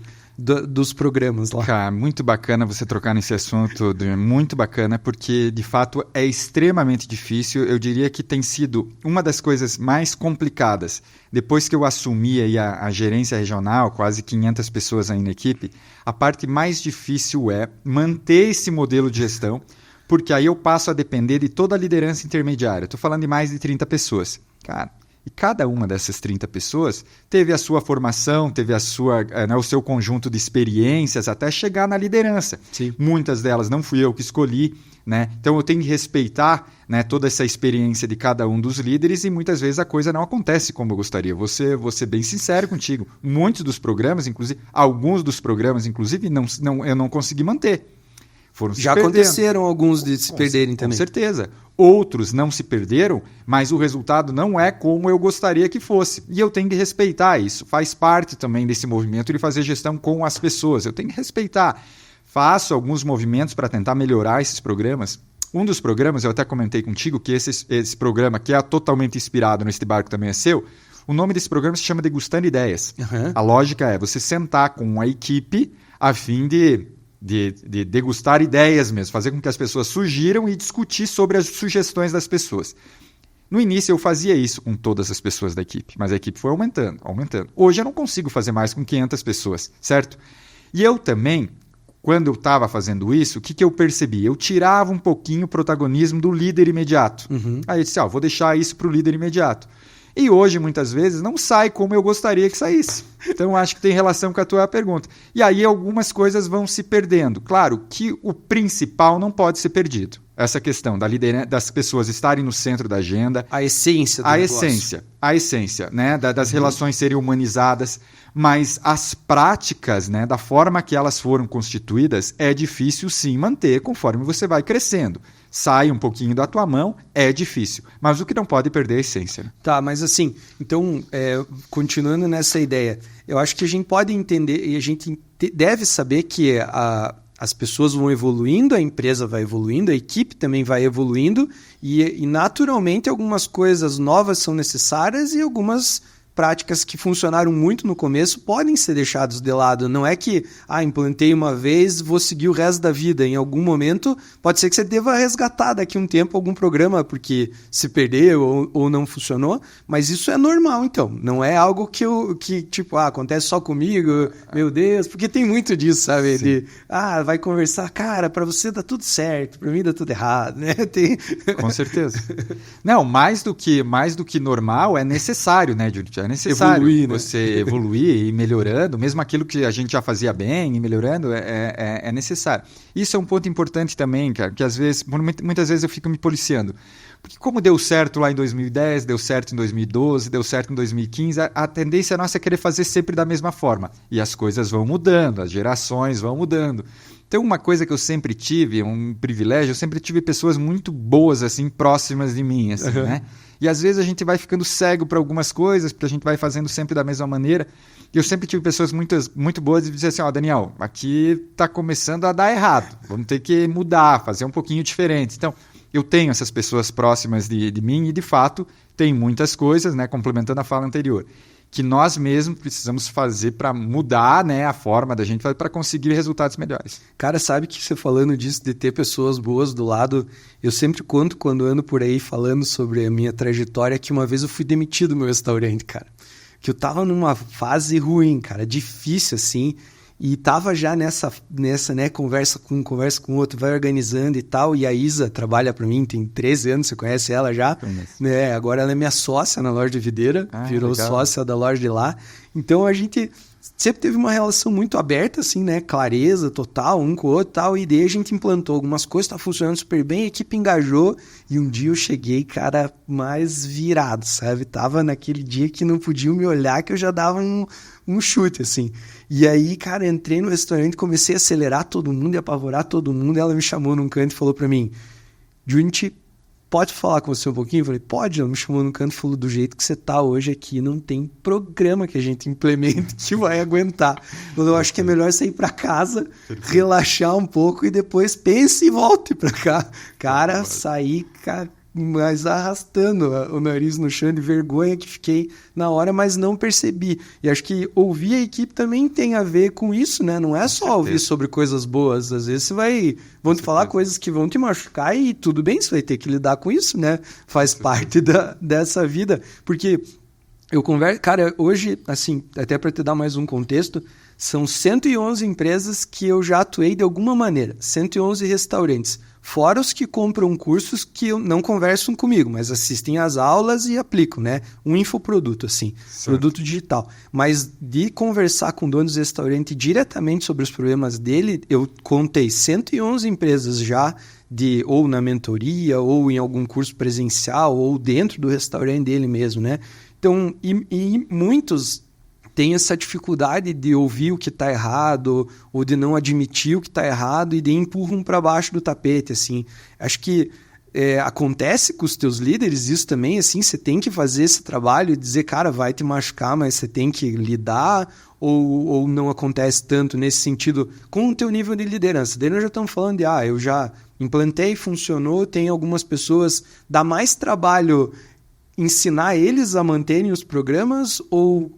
A: dos programas lá?
B: Cara, muito bacana você trocar nesse assunto, muito bacana, porque de fato é extremamente difícil. Eu diria que tem sido uma das coisas mais complicadas. Depois que eu assumi aí a gerência regional, quase 500 pessoas aí na equipe, a parte mais difícil é manter esse modelo de gestão, porque aí eu passo a depender de toda a liderança intermediária. Estou falando de mais de 30 pessoas. Cara, e cada uma dessas 30 pessoas teve a sua formação, teve o seu conjunto de experiências até chegar na liderança.
A: Sim.
B: Muitas delas não fui eu que escolhi, né? Então eu tenho que respeitar, né, toda essa experiência de cada um dos líderes e muitas vezes a coisa não acontece como eu gostaria. Vou ser bem sincero contigo. Muitos dos programas, inclusive, alguns dos programas, inclusive, eu não consegui manter.
A: Já aconteceram alguns de se perderem também.
B: Com certeza. Outros não se perderam, mas o resultado não é como eu gostaria que fosse. E eu tenho que respeitar isso. Faz parte também desse movimento de fazer gestão com as pessoas. Eu tenho que respeitar. Faço alguns movimentos para tentar melhorar esses programas. Um dos programas, eu até comentei contigo, que esse programa, que é totalmente inspirado nesse barco também é seu, o nome desse programa se chama Degustando Ideias.
A: Uhum.
B: A lógica é você sentar com a equipe a fim de degustar ideias mesmo, fazer com que as pessoas sugiram e discutir sobre as sugestões das pessoas. No início eu fazia isso com todas as pessoas da equipe, mas a equipe foi aumentando. Hoje eu não consigo fazer mais com 500 pessoas, certo? E eu também, quando eu estava fazendo isso, o que eu percebi? Eu tirava um pouquinho o protagonismo do líder imediato.
A: Uhum.
B: Aí eu disse, vou deixar isso para o líder imediato. E hoje, muitas vezes, não sai como eu gostaria que saísse. Então, acho que tem relação com a tua pergunta. E aí, algumas coisas vão se perdendo. Claro que o principal não pode ser perdido. Essa questão das pessoas estarem no centro da agenda.
A: A essência do negócio.
B: A essência, né? Das relações serem humanizadas. Mas as práticas, né? Da forma que elas foram constituídas, é difícil, sim, manter conforme você vai crescendo. Sai um pouquinho da tua mão, é difícil. Mas o que não pode perder é a essência. Né?
A: Tá, mas assim, então, continuando nessa ideia, eu acho que a gente pode entender e a gente deve saber que as pessoas vão evoluindo, a empresa vai evoluindo, a equipe também vai evoluindo e naturalmente algumas coisas novas são necessárias e algumas práticas que funcionaram muito no começo podem ser deixadas de lado. Não é que, implantei uma vez, vou seguir o resto da vida. Em algum momento, pode ser que você deva resgatar daqui a um tempo algum programa, porque se perdeu ou não funcionou, mas isso é normal, então. Não é algo que acontece só comigo, meu Deus, porque tem muito disso, sabe?
B: Sim.
A: De, vai conversar, cara, para você dá tudo certo, para mim dá tudo errado, né?
B: Com certeza. Não, mais do que normal, é necessário, né, Junit? É necessário
A: evoluir,
B: você evoluir e ir melhorando, mesmo aquilo que a gente já fazia bem e melhorando, é necessário. Isso é um ponto importante também, cara, que às vezes, muitas vezes eu fico me policiando. Porque como deu certo lá em 2010, deu certo em 2012, deu certo em 2015, a tendência nossa é querer fazer sempre da mesma forma. E as coisas vão mudando, as gerações vão mudando. Então, uma coisa que eu sempre tive, um privilégio, eu sempre tive pessoas muito boas, assim, próximas de mim, assim, né? E às vezes a gente vai ficando cego para algumas coisas, porque a gente vai fazendo sempre da mesma maneira. E eu sempre tive pessoas muito boas e dizer assim, Daniel, aqui está começando a dar errado, vamos ter que mudar, fazer um pouquinho diferente. Então, eu tenho essas pessoas próximas de mim e, de fato, tem muitas coisas, né, complementando a fala anterior, que nós mesmos precisamos fazer para mudar, né, a forma da gente para conseguir resultados melhores.
A: Cara, sabe que você falando disso, de ter pessoas boas do lado, eu sempre conto quando ando por aí falando sobre a minha trajetória que uma vez eu fui demitido do meu restaurante, cara. Que eu tava numa fase ruim, cara, difícil assim, E tava já nessa né, conversa com outro, vai organizando e tal. E a Isa trabalha para mim, tem 13 anos, você conhece ela já. Né? Agora ela é minha sócia na loja de videira, virou legal. Sócia da loja de lá. Então a gente sempre teve uma relação muito aberta, assim, né? Clareza total, um com o outro e tal. E daí a gente implantou algumas coisas, tá funcionando super bem, a equipe engajou. E um dia eu cheguei, cara, mais virado, sabe? Tava naquele dia que não podiam me olhar, que eu já dava um chute, assim. E aí, cara, entrei no restaurante, comecei a acelerar todo mundo e apavorar todo mundo. E ela me chamou num canto e falou pra mim, Junity, pode falar com você um pouquinho? Eu falei, pode. Ela me chamou num canto e falou, do jeito que você tá hoje aqui, não tem programa que a gente implemente que vai aguentar. Eu acho que é melhor você ir pra casa, relaxar um pouco e depois pense e volte pra cá. Cara, saí, mas arrastando o nariz no chão de vergonha que fiquei na hora, mas não percebi. E acho que ouvir a equipe também tem a ver com isso, né? Não é só ouvir sobre coisas boas. Às vezes vão te falar coisas que vão te machucar e tudo bem, você vai ter que lidar com isso, né? Faz parte dessa vida. Porque eu converso... Cara, hoje, assim, até para te dar mais um contexto, são 111 empresas que eu já atuei de alguma maneira. 111 restaurantes. Fora os que compram cursos que não conversam comigo, mas assistem às aulas e aplicam, né? Um infoproduto, assim, produto digital. Mas de conversar com donos de restaurante diretamente sobre os problemas dele, eu contei 111 empresas já, ou na mentoria, ou em algum curso presencial, ou dentro do restaurante dele mesmo, né? Então, e muitos tem essa dificuldade de ouvir o que está errado ou de não admitir o que está errado e de empurram para baixo do tapete, assim. Acho que acontece com os teus líderes isso também, assim, você tem que fazer esse trabalho e dizer, cara, vai te machucar, mas você tem que lidar ou não acontece tanto nesse sentido com o teu nível de liderança. Daí nós já estamos falando de, eu já implantei, funcionou, tem algumas pessoas, dá mais trabalho ensinar eles a manterem os programas ou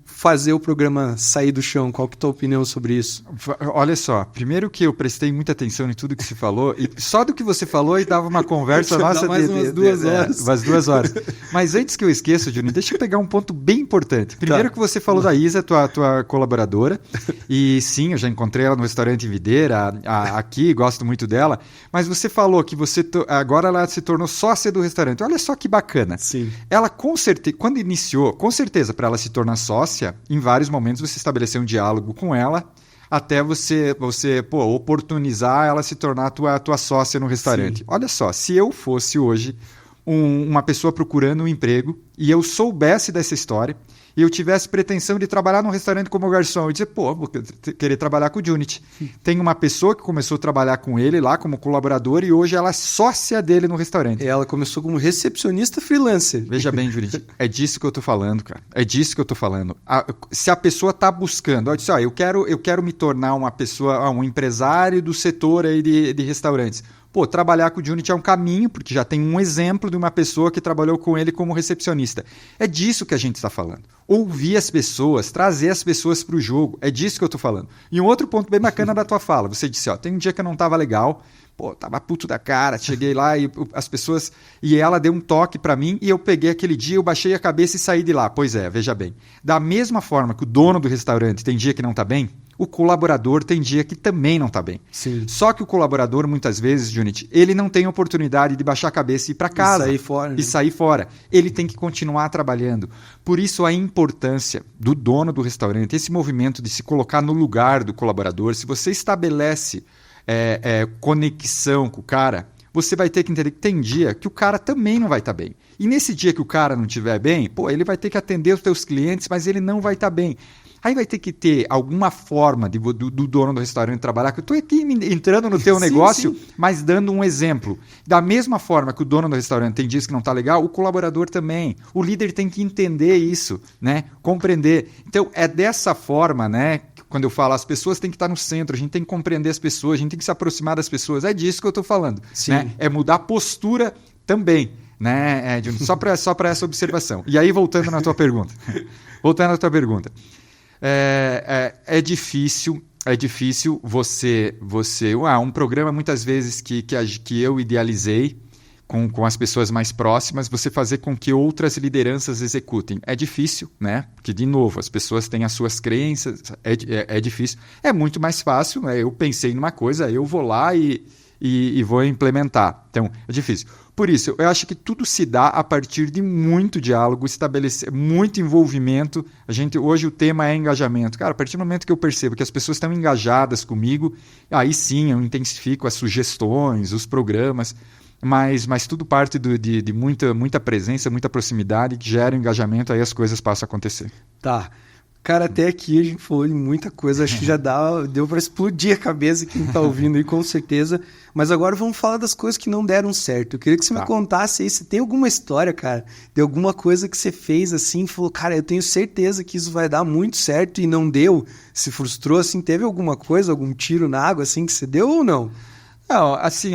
A: fazer o programa sair do chão? Qual que é a tua opinião sobre isso?
B: Olha só, primeiro que eu prestei muita atenção em tudo que se falou, e só do que você falou e dava uma conversa nossa
A: mais umas 2 horas.
B: Umas 2 horas. Mas antes que eu esqueça, Júnior, deixa eu pegar um ponto bem importante. Primeiro que você falou da Isa, tua colaboradora, e sim, eu já encontrei ela no restaurante Videira, aqui, gosto muito dela, mas você falou que agora ela se tornou sócia do restaurante. Olha só que bacana.
A: Sim.
B: Ela, com certeza, quando iniciou, com certeza, para ela se tornar sócia, em vários momentos você estabeleceu um diálogo com ela até você oportunizar ela se tornar tua sócia no restaurante. Sim. Olha só, se eu fosse hoje uma pessoa procurando um emprego e eu soubesse dessa história e eu tivesse pretensão de trabalhar num restaurante como garçom, eu dizer, vou querer trabalhar com o Junity. Tem uma pessoa que começou a trabalhar com ele lá como colaborador e hoje ela é sócia dele no restaurante.
A: Ela começou como recepcionista freelancer.
B: Veja bem, Junity, é disso que eu tô falando, cara. É disso que eu tô falando. Se a pessoa tá buscando, eu disse, eu quero me tornar uma pessoa, um empresário do setor aí de restaurantes. Trabalhar com o Junity é um caminho, porque já tem um exemplo de uma pessoa que trabalhou com ele como recepcionista. É disso que a gente está falando. Ouvir as pessoas, trazer as pessoas para o jogo. É disso que eu estou falando. E um outro ponto bem bacana da tua fala. Você disse, tem um dia que eu não estava legal, tava puto da cara, cheguei lá e as pessoas... E ela deu um toque para mim e eu peguei aquele dia, eu baixei a cabeça e saí de lá. Pois é, veja bem. Da mesma forma que o dono do restaurante tem dia que não está bem, o colaborador tem dia que também não está bem.
A: Sim.
B: Só que o colaborador, muitas vezes, Junity, ele não tem oportunidade de baixar a cabeça e ir para casa.
A: E
B: sair fora. Ele tem que continuar trabalhando. Por isso, a importância do dono do restaurante, esse movimento de se colocar no lugar do colaborador, se você estabelece conexão com o cara, você vai ter que entender que tem dia que o cara também não vai estar bem. E nesse dia que o cara não estiver bem, ele vai ter que atender os teus clientes, mas ele não vai estar bem. Aí vai ter que ter alguma forma do dono do restaurante trabalhar. Eu estou aqui entrando no teu negócio, mas dando um exemplo. Da mesma forma que o dono do restaurante tem dias que não está legal, o colaborador também. O líder tem que entender isso, né? Compreender. Então, é dessa forma, né? Quando eu falo, as pessoas têm que estar no centro, a gente tem que compreender as pessoas, a gente tem que se aproximar das pessoas. É disso que eu estou falando. Né? É mudar a postura também. Né? Só para essa observação. E aí, voltando na tua pergunta. É difícil você um programa muitas vezes que eu idealizei, com as pessoas mais próximas, você fazer com que outras lideranças executem. É difícil, né? Porque, de novo, as pessoas têm as suas crenças, é difícil. É muito mais fácil, né? Eu pensei numa coisa, eu vou lá e vou implementar. Então, é difícil. Por isso, eu acho que tudo se dá a partir de muito diálogo, estabelecer muito envolvimento. Hoje o tema é engajamento. Cara, a partir do momento que eu percebo que as pessoas estão engajadas comigo, aí sim eu intensifico as sugestões, os programas, mas tudo parte de muita presença, muita proximidade que gera engajamento, aí as coisas passam a acontecer.
A: Tá. Cara, até aqui a gente falou de muita coisa, acho que já deu para explodir a cabeça quem está ouvindo aí, com certeza. Mas agora vamos falar das coisas que não deram certo. Eu queria que você me contasse aí, se tem alguma história, cara, de alguma coisa que você fez assim, falou, cara, eu tenho certeza que isso vai dar muito certo e não deu, se frustrou, assim, teve alguma coisa, algum tiro na água, assim, que você deu ou não?
B: Não, assim,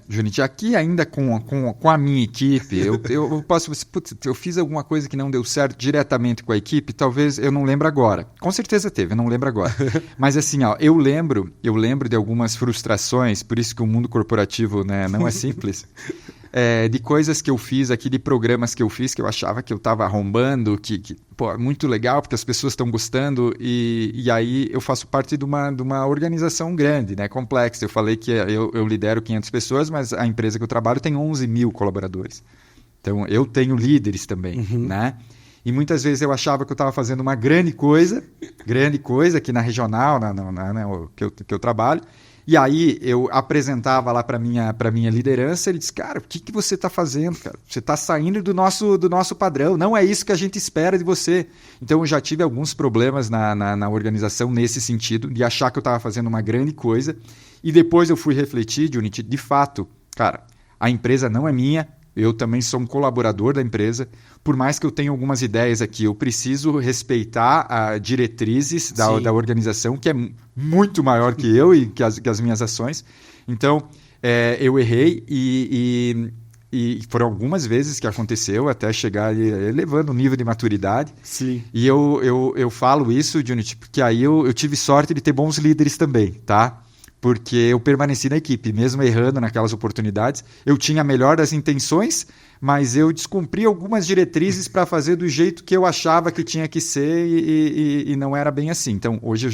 B: Junit, aqui ainda com a minha equipe, eu posso... Putz, eu fiz alguma coisa que não deu certo diretamente com a equipe, talvez eu não lembro agora. Com certeza teve, eu não lembro agora. Mas assim, eu lembro de algumas frustrações, por isso que o mundo corporativo, né, não é simples. De coisas que eu fiz aqui, de programas que eu fiz, que eu achava que eu estava arrombando, pô, muito legal, porque as pessoas estão gostando, e aí eu faço parte de uma organização grande, né, complexa. Eu falei que eu lidero 500 pessoas, mas a empresa que eu trabalho tem 11 mil colaboradores. Então, eu tenho líderes também, né? E muitas vezes eu achava que eu estava fazendo uma grande coisa aqui na regional, que eu trabalho. E aí eu apresentava lá para minha liderança, ele disse, cara, o que você está fazendo, cara? Você está saindo do nosso padrão, não é isso que a gente espera de você. Então eu já tive alguns problemas na organização nesse sentido, de achar que eu estava fazendo uma grande coisa, e depois eu fui refletir, Junit, de fato, cara, a empresa não é minha, eu também sou um colaborador da empresa, por mais que eu tenha algumas ideias aqui, eu preciso respeitar as diretrizes da organização, que é muito maior que eu e que as minhas ações. Então, eu errei e foram algumas vezes que aconteceu até chegar ali, elevando o nível de maturidade.
A: Sim.
B: E eu falo isso, Junit, porque aí eu tive sorte de ter bons líderes também, tá? Porque eu permaneci na equipe, mesmo errando naquelas oportunidades. Eu tinha a melhor das intenções, mas eu descumpri algumas diretrizes para fazer do jeito que eu achava que tinha que ser e não era bem assim. Então, hoje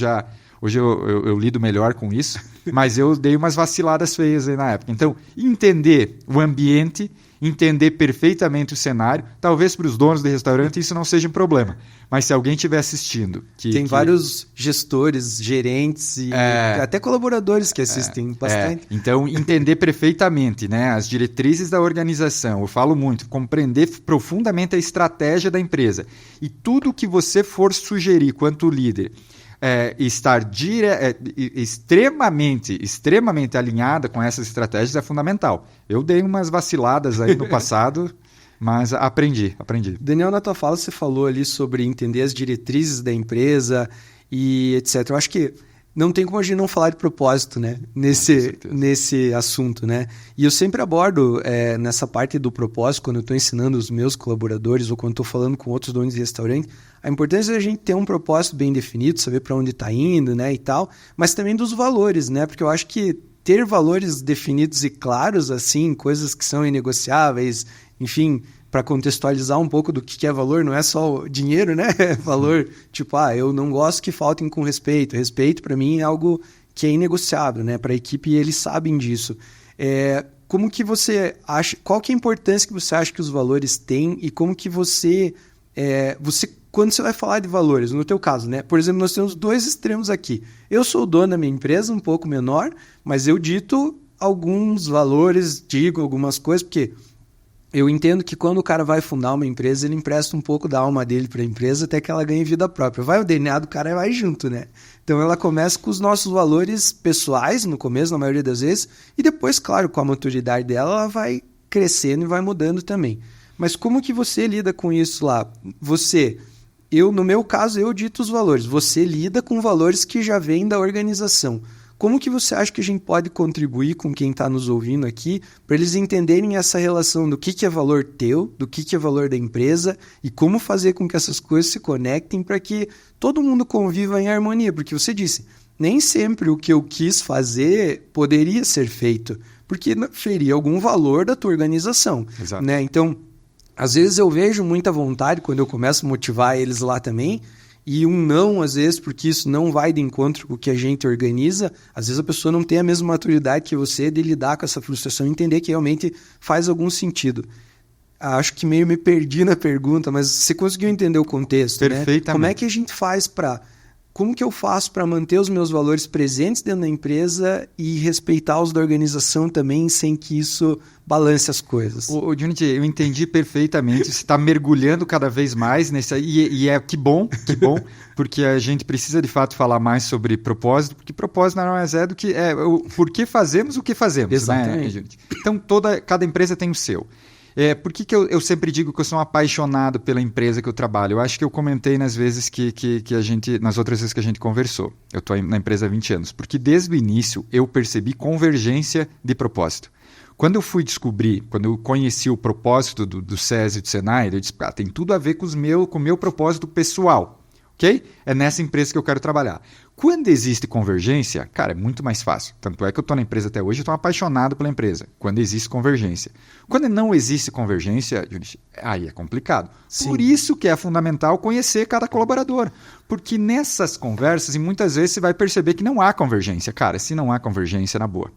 B: eu lido melhor com isso, mas eu dei umas vaciladas feias aí na época. Então, entender o ambiente, entender perfeitamente o cenário, talvez para os donos de restaurante isso não seja um problema, mas se alguém estiver assistindo...
A: Tem vários gestores, gerentes e até colaboradores que assistem bastante.
B: Então, entender perfeitamente, né, as diretrizes da organização, eu falo muito, compreender profundamente a estratégia da empresa e tudo que você for sugerir quanto líder, estar extremamente alinhada com essas estratégias é fundamental. Eu dei umas vaciladas aí no passado, mas aprendi.
A: Daniel, na tua fala você falou ali sobre entender as diretrizes da empresa e etc. Eu acho que não tem como a gente não falar de propósito, né? Nesse assunto, né? E eu sempre abordo nessa parte do propósito, quando eu estou ensinando os meus colaboradores ou quando estou falando com outros donos de restaurante, a importância da gente ter um propósito bem definido, saber para onde está indo, né, e tal, mas também dos valores, né? Porque eu acho que ter valores definidos e claros, assim, coisas que são inegociáveis, enfim, para contextualizar um pouco do que é valor, não é só o dinheiro, né? Valor, tipo, eu não gosto que faltem com respeito. Respeito, para mim, é algo que é inegociável, né? Para a equipe, e eles sabem disso. Como que você acha... Qual que é a importância que você acha que os valores têm e como que você quando você vai falar de valores, no teu caso, né? Por exemplo, nós temos dois extremos aqui. Eu sou o dono da minha empresa, um pouco menor, mas eu dito alguns valores, digo algumas coisas, porque... Eu entendo que quando o cara vai fundar uma empresa, ele empresta um pouco da alma dele para a empresa até que ela ganhe vida própria. Vai o DNA do cara e vai junto, né? Então ela começa com os nossos valores pessoais, no começo, na maioria das vezes, e depois, claro, com a maturidade dela, ela vai crescendo e vai mudando também. Mas como que você lida com isso lá? No meu caso, eu dito os valores. Você lida com valores que já vêm da organização. Como que você acha que a gente pode contribuir com quem está nos ouvindo aqui para eles entenderem essa relação do que é valor teu, do que é valor da empresa e como fazer com que essas coisas se conectem para que todo mundo conviva em harmonia? Porque você disse, nem sempre o que eu quis fazer poderia ser feito, porque feria algum valor da tua organização.
B: Exato.
A: Né? Então, às vezes eu vejo muita vontade quando eu começo a motivar eles lá também, e um não, às vezes, porque isso não vai de encontro com o que a gente organiza, às vezes a pessoa não tem a mesma maturidade que você de lidar com essa frustração e entender que realmente faz algum sentido. Acho que meio me perdi na pergunta, mas você conseguiu entender o contexto,
B: Perfeitamente.
A: Né? Como é que a gente faz como que eu faço para manter os meus valores presentes dentro da empresa e respeitar os da organização também, sem que isso balance as coisas?
B: Ô, Junity, eu entendi perfeitamente. Você está mergulhando cada vez mais nesse aí. E que bom, porque a gente precisa de fato falar mais sobre propósito, porque propósito nada mais é do que o porquê fazemos o que fazemos.
A: Exatamente.
B: Né, Junity? Então, cada empresa tem o seu. Por que eu sempre digo que eu sou um apaixonado pela empresa que eu trabalho? Eu acho que eu comentei nas outras vezes que a gente conversou. Eu estou na empresa há 20 anos. Porque desde o início eu percebi convergência de propósito. Quando eu conheci o propósito do SESI e do Senai, eu disse, tem tudo a ver com o meu propósito pessoal. Okay? É nessa empresa que eu quero trabalhar. Quando existe convergência, cara, é muito mais fácil. Tanto é que eu estou na empresa até hoje e estou apaixonado pela empresa. Quando existe convergência. Quando não existe convergência, aí é complicado.
A: Sim.
B: Por isso que é fundamental conhecer cada colaborador. Porque nessas conversas, e muitas vezes você vai perceber que não há convergência. Cara, se não há convergência, na boa.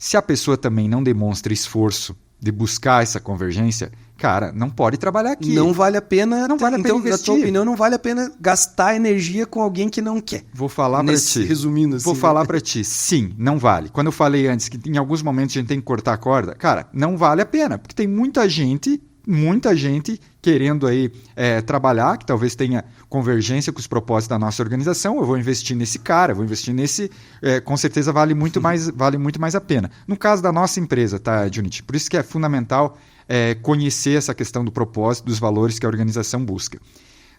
B: Se a pessoa também não demonstra esforço de buscar essa convergência, cara, não pode trabalhar aqui.
A: Não vale a pena.
B: Não vale a pena
A: então,
B: investir.
A: Na tua opinião, não vale a pena gastar energia com alguém que não quer.
B: Vou falar para ti.
A: Resumindo assim.
B: Vou falar para ti. Sim, não vale. Quando eu falei antes que em alguns momentos a gente tem que cortar a corda, cara, não vale a pena, porque tem muita gente querendo aí trabalhar, que talvez tenha convergência com os propósitos da nossa organização. Eu vou investir nesse cara, vou investir nesse, com certeza vale muito mais a pena. No caso da nossa empresa, tá, Junity? Por isso que é fundamental conhecer essa questão do propósito, dos valores que a organização busca.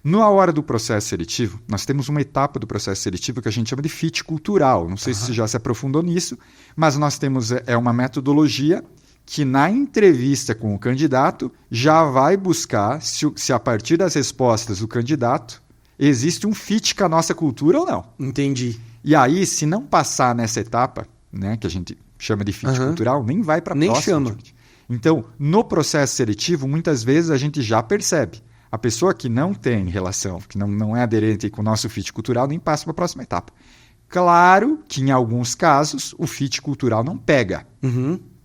B: Na hora do processo seletivo, nós temos uma etapa do processo seletivo que a gente chama de fit cultural. Não sei se você já se aprofundou nisso, mas nós temos uma metodologia que na entrevista com o candidato já vai buscar se a partir das respostas do candidato existe um fit com a nossa cultura ou não.
A: Entendi.
B: E aí, se não passar nessa etapa, né, que a gente chama de fit cultural, nem vai para a próxima.
A: Nem chama.
B: Então, no processo seletivo, muitas vezes a gente já percebe. A pessoa que não tem relação, que não é aderente com o nosso fit cultural, nem passa para a próxima etapa. Claro que em alguns casos o fit cultural não pega.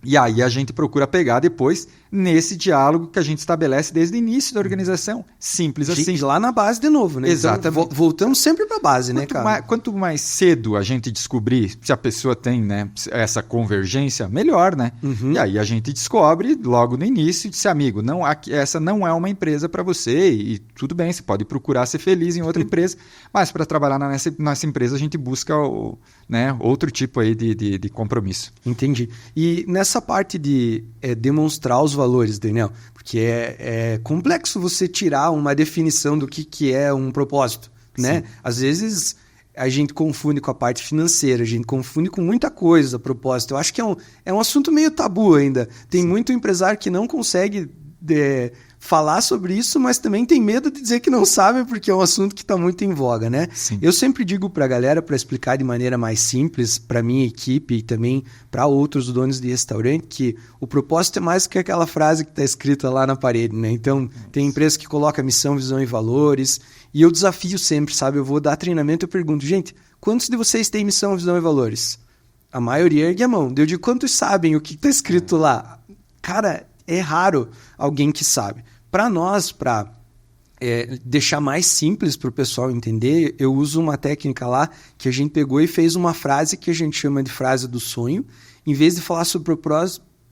B: E aí a gente procura pegar depois nesse diálogo que a gente estabelece desde o início da organização. Simples assim.
A: Lá na base de novo, né?
B: Exatamente.
A: Então, voltamos sempre para a base, né, cara?
B: Quanto mais cedo a gente descobrir se a pessoa tem, né, essa convergência, melhor, né? E aí a gente descobre logo no início e diz, amigo, essa não é uma empresa para você e tudo bem, você pode procurar ser feliz em outra empresa, mas para trabalhar nessa empresa a gente busca outro tipo aí de compromisso.
A: Entendi. E nessa parte de demonstrar os valores, Daniel, porque é complexo você tirar uma definição do que é um propósito, né? Às vezes a gente confunde com a parte financeira, a gente confunde com muita coisa a propósito. Eu acho que é um assunto meio tabu ainda. Tem muito empresário que não consegue falar sobre isso, mas também tem medo de dizer que não sabe, porque é um assunto que está muito em voga, né?
B: Sim.
A: Eu sempre digo para a galera, para explicar de maneira mais simples, para minha equipe e também para outros donos de restaurante, que o propósito é mais que aquela frase que está escrita lá na parede, né? Então, tem empresa que coloca missão, visão e valores, e eu desafio sempre, sabe? Eu vou dar treinamento, eu pergunto, gente, quantos de vocês têm missão, visão e valores? A maioria ergue a mão. Eu digo, quantos sabem o que está escrito lá? Cara, é raro alguém que sabe. Para nós, para deixar mais simples para o pessoal entender, eu uso uma técnica lá que a gente pegou e fez uma frase que a gente chama de frase do sonho. Em vez de falar sobre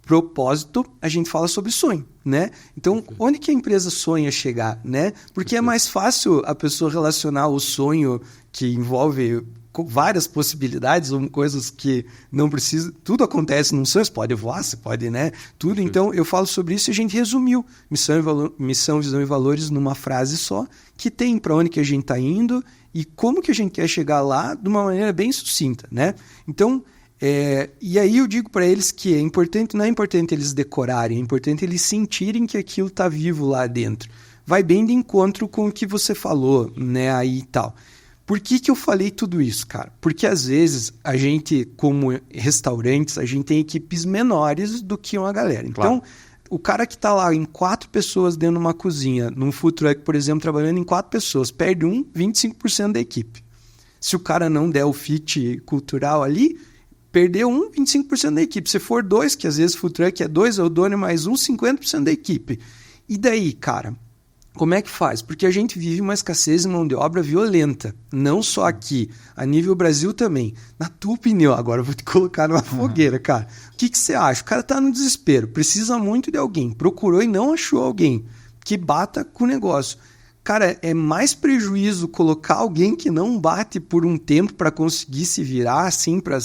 A: propósito, a gente fala sobre sonho, né? Então, onde que a empresa sonha chegar, né? Porque é mais fácil a pessoa relacionar o sonho que envolve várias possibilidades ou coisas que não precisa, tudo acontece num sonho, você pode voar, você pode, né? Tudo. Então, eu falo sobre isso e a gente resumiu missão, visão e valores numa frase só, que tem para onde que a gente está indo e como que a gente quer chegar lá de uma maneira bem sucinta, né? Então, e aí eu digo para eles que não é importante eles decorarem, é importante eles sentirem que aquilo está vivo lá dentro. Vai bem de encontro com o que você falou, né? Aí e tal. Por que eu falei tudo isso, cara? Porque às vezes a gente, como restaurantes, a gente tem equipes menores do que uma galera. Então, o cara que está lá em 4 pessoas dentro de uma cozinha, num food truck, por exemplo, trabalhando em 4 pessoas, perde 25% da equipe. Se o cara não der o fit cultural ali, perdeu 25% da equipe. Se for 2, que às vezes food truck é 2, é o dono mais 50% da equipe. E daí, cara, como é que faz? Porque a gente vive uma escassez de mão de obra violenta. Não só aqui, a nível Brasil também. Na tua opinião, agora eu vou te colocar numa fogueira, cara. O que você acha? O cara tá no desespero, precisa muito de alguém. Procurou e não achou alguém que bata com o negócio. Cara, é mais prejuízo colocar alguém que não bate por um tempo para conseguir se virar, assim, pro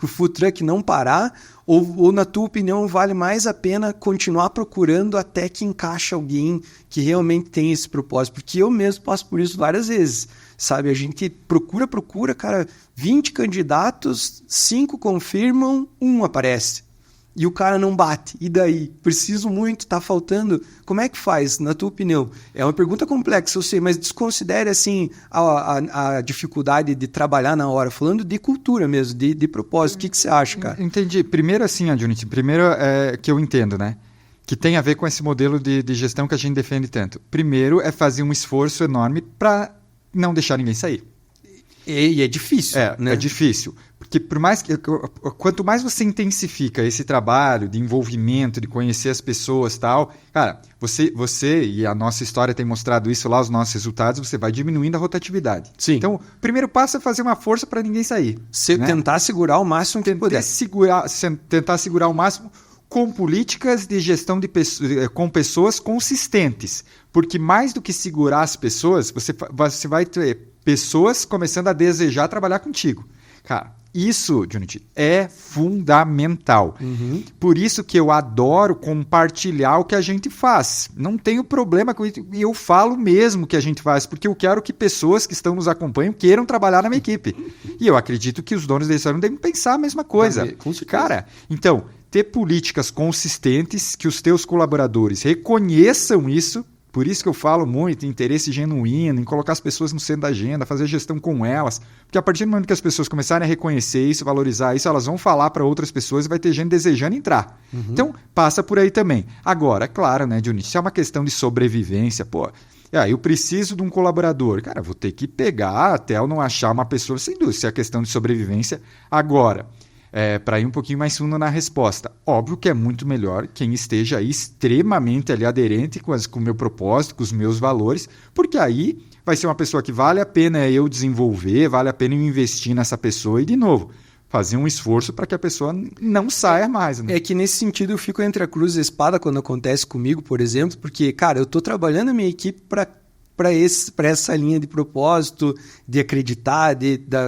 A: food truck não parar? Ou, na tua opinião, vale mais a pena continuar procurando até que encaixe alguém que realmente tem esse propósito? Porque eu mesmo passo por isso várias vezes, sabe? A gente procura, cara, 20 candidatos, 5 confirmam, 1 aparece. E o cara não bate. E daí? Preciso muito, tá faltando. Como é que faz, na tua opinião? É uma pergunta complexa, eu sei, mas desconsidere assim, a dificuldade de trabalhar na hora, falando de cultura mesmo, de propósito. O que você acha, cara?
B: Entendi. Primeiro assim, Adjunity, primeiro é que eu entendo, né? Que tem a ver com esse modelo de gestão que a gente defende tanto. Primeiro é fazer um esforço enorme para não deixar ninguém sair.
A: E é difícil, né?
B: É difícil. Porque por mais que, quanto mais você intensifica esse trabalho de envolvimento, de conhecer as pessoas e tal, cara, você e a nossa história tem mostrado isso lá, os nossos resultados, você vai diminuindo a rotatividade.
A: Sim.
B: Então, o primeiro passo é fazer uma força para ninguém sair. Né?
A: Tentar segurar o máximo que puder.
B: Tentar segurar o máximo com políticas de gestão com pessoas consistentes. Porque mais do que segurar as pessoas, você vai ter pessoas começando a desejar trabalhar contigo. Cara, isso, Junity, é fundamental.
A: Uhum.
B: Por isso que eu adoro compartilhar o que a gente faz. Não tenho problema com isso. E eu falo mesmo que a gente faz, porque eu quero que pessoas que estão nos acompanhando queiram trabalhar na minha equipe. E eu acredito que os donos da restaurante devem pensar a mesma coisa. Cara, então, ter políticas consistentes, que os teus colaboradores reconheçam isso. Por isso que eu falo muito em interesse genuíno, em colocar as pessoas no centro da agenda, fazer gestão com elas. Porque a partir do momento que as pessoas começarem a reconhecer isso, valorizar isso, elas vão falar para outras pessoas e vai ter gente desejando entrar.
A: Uhum.
B: Então, passa por aí também. Agora, claro, né, Dionísio, isso é uma questão de sobrevivência, pô. Eu preciso de um colaborador. Cara, vou ter que pegar até eu não achar uma pessoa, sem dúvida, isso é questão de sobrevivência. Agora, para ir um pouquinho mais fundo na resposta. Óbvio que é muito melhor quem esteja aí extremamente ali aderente com o meu propósito, com os meus valores, porque aí vai ser uma pessoa que vale a pena eu desenvolver, vale a pena eu investir nessa pessoa e, de novo, fazer um esforço para que a pessoa não saia mais. Né?
A: É que nesse sentido eu fico entre a cruz e a espada quando acontece comigo, por exemplo, porque, cara, eu estou trabalhando a minha equipe para essa linha de propósito, de acreditar,